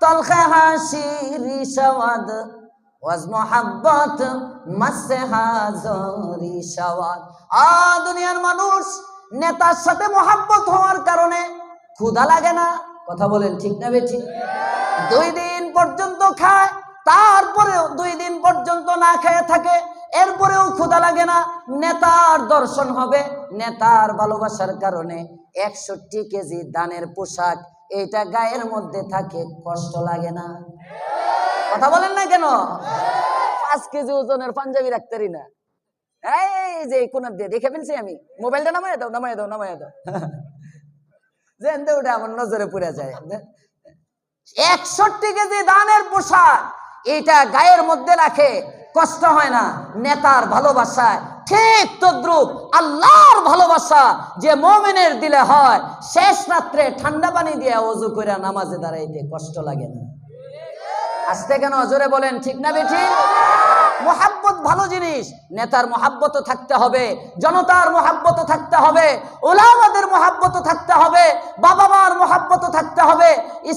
তলখে হাসির ইশাওয়াদ, ওয়াজ মোহাব্বত মাসে হাজরি শাওয়াদ। দুনিয়ার মানুষ নেতার সাথে মোহাব্বত হওয়ার কারণে ক্ষুধা লাগে না, কথা বলেন ঠিক না বেঠিক? 2 দিন পর্যন্ত খায়, তারপরেও 2 দিন পর্যন্ত না খেয়ে থাকে, এরপরেও ক্ষুধা লাগে না। নেতার দর্শন হবে, নেতার ভালোবাসার কারণে 61 কেজি দানের পোশাক এইটা গায়ের মধ্যে থাকে, কষ্ট লাগে না, কথা বলেন না কেন? 5 কেজি ওজনের পাঞ্জাবি রাখতে পারি না, এই যে কোনার দিয়ে দেখে ফেলছি আমি, মোবাইলটা নামায় দাও, নামায় দাও, নামায় দাও, যে ওটা আমার নজরে পড়ে যায়। 61 কেজি দানের পোশাক এটা গায়ের মধ্যে রাখে, কষ্ট হয় না। নেতার ভালোবাসায় ঠিক তদ্রুপ আল্লাহর ভালোবাসা যে মুমিনের দিলে হয়, শেষ রাত্রে ঠান্ডা পানি দিয়ে ওযু করে নামাজে দাঁড়াইতে কষ্ট লাগে না। আসতে কেন? জোরে বলেন ঠিক না বেঠিক? মোহাব্বত ভালো জিনিস, নেতার মোহাব্বত থাকতে হবে, জনতার মোহাব্বত থাকতে হবে, উলামাদের মোহাব্বত থাকতে হবে, বাবা মার মোহাব্বত থাকতে হবে,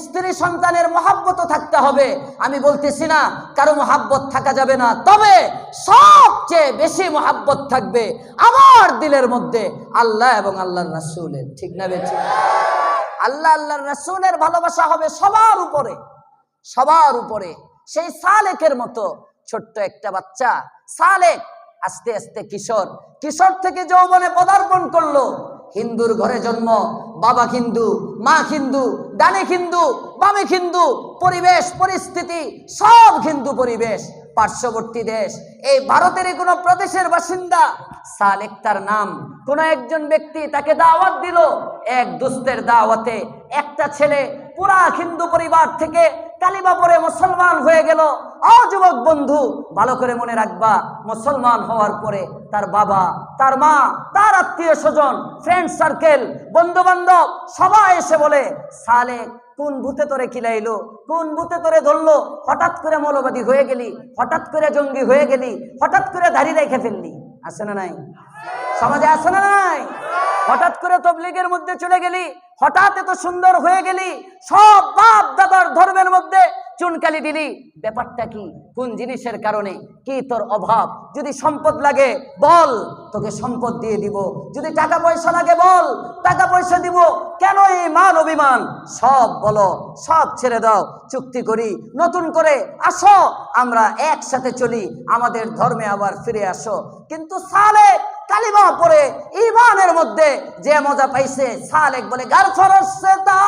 স্ত্রী সন্তানের মোহাব্বত থাকতে হবে। আমি বলতেছি না কারো মোহাব্বত থাকা যাবে না, তবে সবচেয়ে বেশি মোহাব্বত থাকবে আমার দিলের মধ্যে আল্লাহ এবং আল্লাহর রাসূলের, ঠিক না বেঠিক? আল্লাহ আল্লাহর রাসূলের ভালোবাসা হবে সবার উপরে, সবার উপরে। সেই সালেকের মতো ছোট্ট একটা বাচ্চা সালেক আস্তে আস্তে কিশোর, কিশোর থেকে যৌবনে পদার্পণ করলো, হিন্দুর ঘরে জন্ম, বাবা হিন্দু, মা হিন্দু, ডানে হিন্দু, বামে হিন্দু, পরিবেশ পরিস্থিতি সব হিন্দু পরিবেশ, পার্শ্ববর্তী দেশ, এই ভারতেরই কোনো প্রদেশের বাসিন্দা, সালেক তার নাম। কোন একজন ব্যক্তি তাকে দাওয়াত দিল, এক দোস্তের দাওয়াতে একটা ছেলে পুরা হিন্দু পরিবার থেকে কালিমা পড়ে মুসলমান হয়ে গেল। ও যুবক বন্ধু, ভালো করে মনে রাখবা, মুসলমান হওয়ার পরে তার বাবা, তার মা, তার আত্মীয় স্বজন, ফ্রেন্ড সার্কেল, বন্ধু বান্ধব সবাই এসে বলে, সালেক কোন ভূতে তোরে খিলাইলো, কোন ভূতে তোরে ধরলো, হঠাৎ করে মৌলবাদী হয়ে গেলি, হঠাৎ করে জঙ্গি হয়ে গেলি, হঠাৎ করে দাড়ি রেখে ফেললি। আছে না নাই? সমাজে আছে না নাই? হঠাৎ করে তবলিগের মধ্যে চলে গেলি, হঠাৎ এত সুন্দর হয়ে গেলি, সব বাপ দাদার ধর্মের মধ্যে চুনকালি দিলি। ব্যাপারটা কি? কোন জিনিসের কারণে? কি তোর অভাব? যদি সম্পদ লাগে বল, তোকে সম্পদ দিয়ে দিব। যদি টাকা পয়সা লাগে বল, টাকা পয়সা দিব। কেন এই মান অভিমান? সব বলো, সব ছেড়ে দাও, চুক্তি করি, নতুন করে আসো, আমরা একসাথে চলি, আমাদের ধর্মে আবার ফিরে আসো। কিন্তু সালেক কালিমা পড়ে ঈমানের মধ্যে যে মজা পাইছে, সালেক বলে গার ফরজ সে তা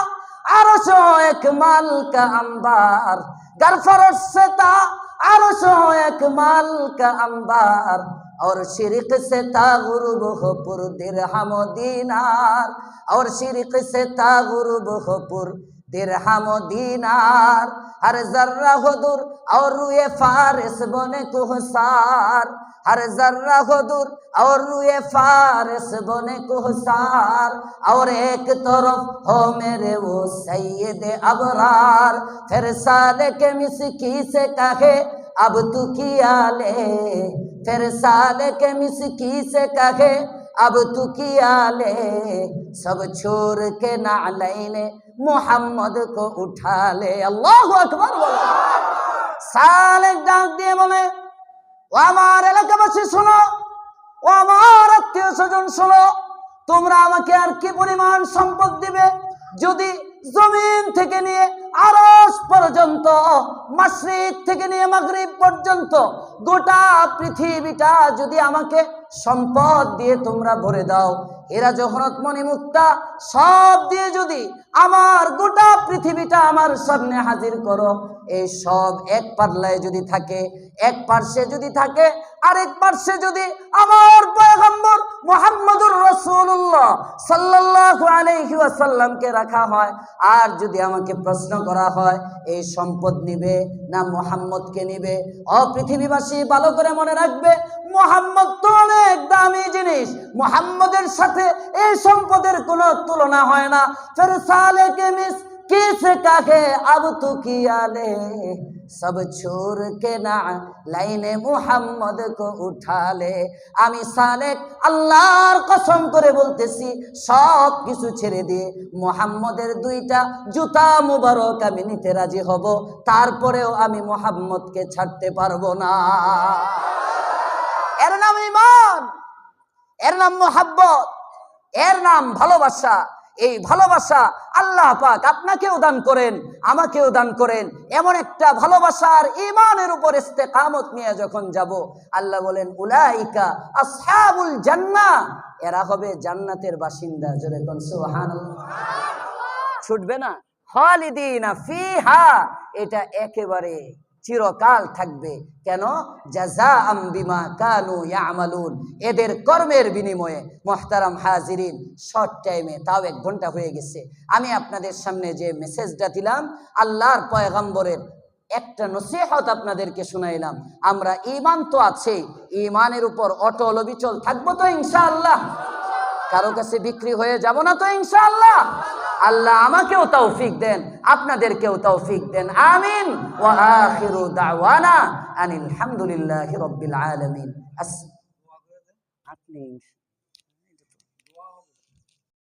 আরশো এক মাল কা আম্বার, গার ফরজ সে তা আরশো এক মাল কা আম্বার, और शिरक से ता गुरुब हो पुर दिरहम दीनार, और शिरक से ता गुरुब हो पुर दिरहम दीनार, हर जर्रा हो दूर और रुए फारिस बने कुहसार, हर जर्रा हो दूर और रुए फारिस बने कुहसार, और एक तरफ हो मेरे वो सैयद अबरार, फिर साले के मिसकी से कहे अब तू किया ले, फिर साले के मिसकी से कहे अब तू किया ले, सब छोड़ के नालैने मोहम्मद को उठा ले। अल्लाहु আকবার বলো। সালেক ডাক দিয়ে বলে, ও আমার এলাকাবাসী শোনো, ও আমার আত্মীয় স্বজন শোনো, তোমরা আমাকে আর কি পরিমাণ সম্পদ দিবে? যদি জমিন থেকে নিয়ে আরশ পর্যন্ত, মাশরিক থেকে নিয়ে মাগরিব পর্যন্ত গোটা পৃথিবীটা যদি আমাকে সম্পদ দিয়ে তোমরা ভরে দাও, এরা জহরত মনি মুক্তা সব দিয়ে যদি আমার গোটা পৃথিবীটা আমার সামনে হাজির করো, এই সব এক পাল্লায় যদি থাকে, এক পার্শ্বে যদি থাকে, আরেক পার্শ্বে যদি আমার পয়গম্বর মুহাম্মদুর রাসূলুল্লাহ সাল্লাল্লাহু আলাইহি ওয়াসাল্লামকে রাখা হয়, আর যদি আমাকে প্রশ্ন করা হয় এই সম্পদ নিবে না মুহাম্মদকে নিবে, ও পৃথিবীবাসী ভালো করে মনে রাখবে, মুহাম্মদ তো অনেক দামি জিনিস, মুহাম্মদের সাথে এই সম্পদের কোনো তুলনা হয় না। ফির সালে কে মিস কিসে কাহে আব তু কিয়া লে, সব छोड़ के ना লাইনে মুহাম্মদ কো উঠা লে। আমি সালেক আল্লাহর কসম করে বলতেছি, সব কিছু ছেড়ে দিয়ে মুহাম্মদের দুইটা জুতা মুবারক আমি নিতে রাজি হব, তারপরেও আমি মুহাম্মদকে ছাড়তে পারবো না। এর নাম ঈমান, এর নাম মুহাব্বত, এর নাম ভালোবাসা। এই ভালোবাসা আল্লাহ পাক আপনাকেও দান করেন, আমাকেও দান করেন। এমন একটা ভালোবাসার ঈমানের উপর ইস্তেকামত নিয়ে যখন যাব, আল্লাহ বলেন উলাইকা আসহাবুল জান্নাহ, এরা হবে জান্নাতের বাসিন্দা। জোরে কোন সুবহানাল্লাহ। ছুটবে না। খালিদিনা ফিহা, এটা একেবারে চিরকাল থাকবে। কেন? জাযাআম বিমা কানু ইয়ামালুন, এদের কর্মের বিনিময়ে। মুহতারাম হাজিরিন, শর্ট টাইমে, তাও 1 ঘন্টা হয়ে গেছে, আমি আপনাদের সামনে যে মেসেজটা দিলাম, আল্লাহর পয়গম্বরের একটা নসিহত আপনাদেরকে শুনাইলাম। আমরা ঈমান তো আছে, ঈমানের উপর অটল অবিচল থাকবো তো ইনশাআল্লাহ? কারো কাছে বিক্রি হয়ে যাব না তো ইনশাআল্লাহ? আল্লাহ আমাকেও তৌফিক দেন, আপনাদেরকেও তৌফিক দেন, আমিন। ওয়া আখিরু দাওয়ানা আনিল হামদুলিল্লাহি রাব্বিল আলামিন। আপনি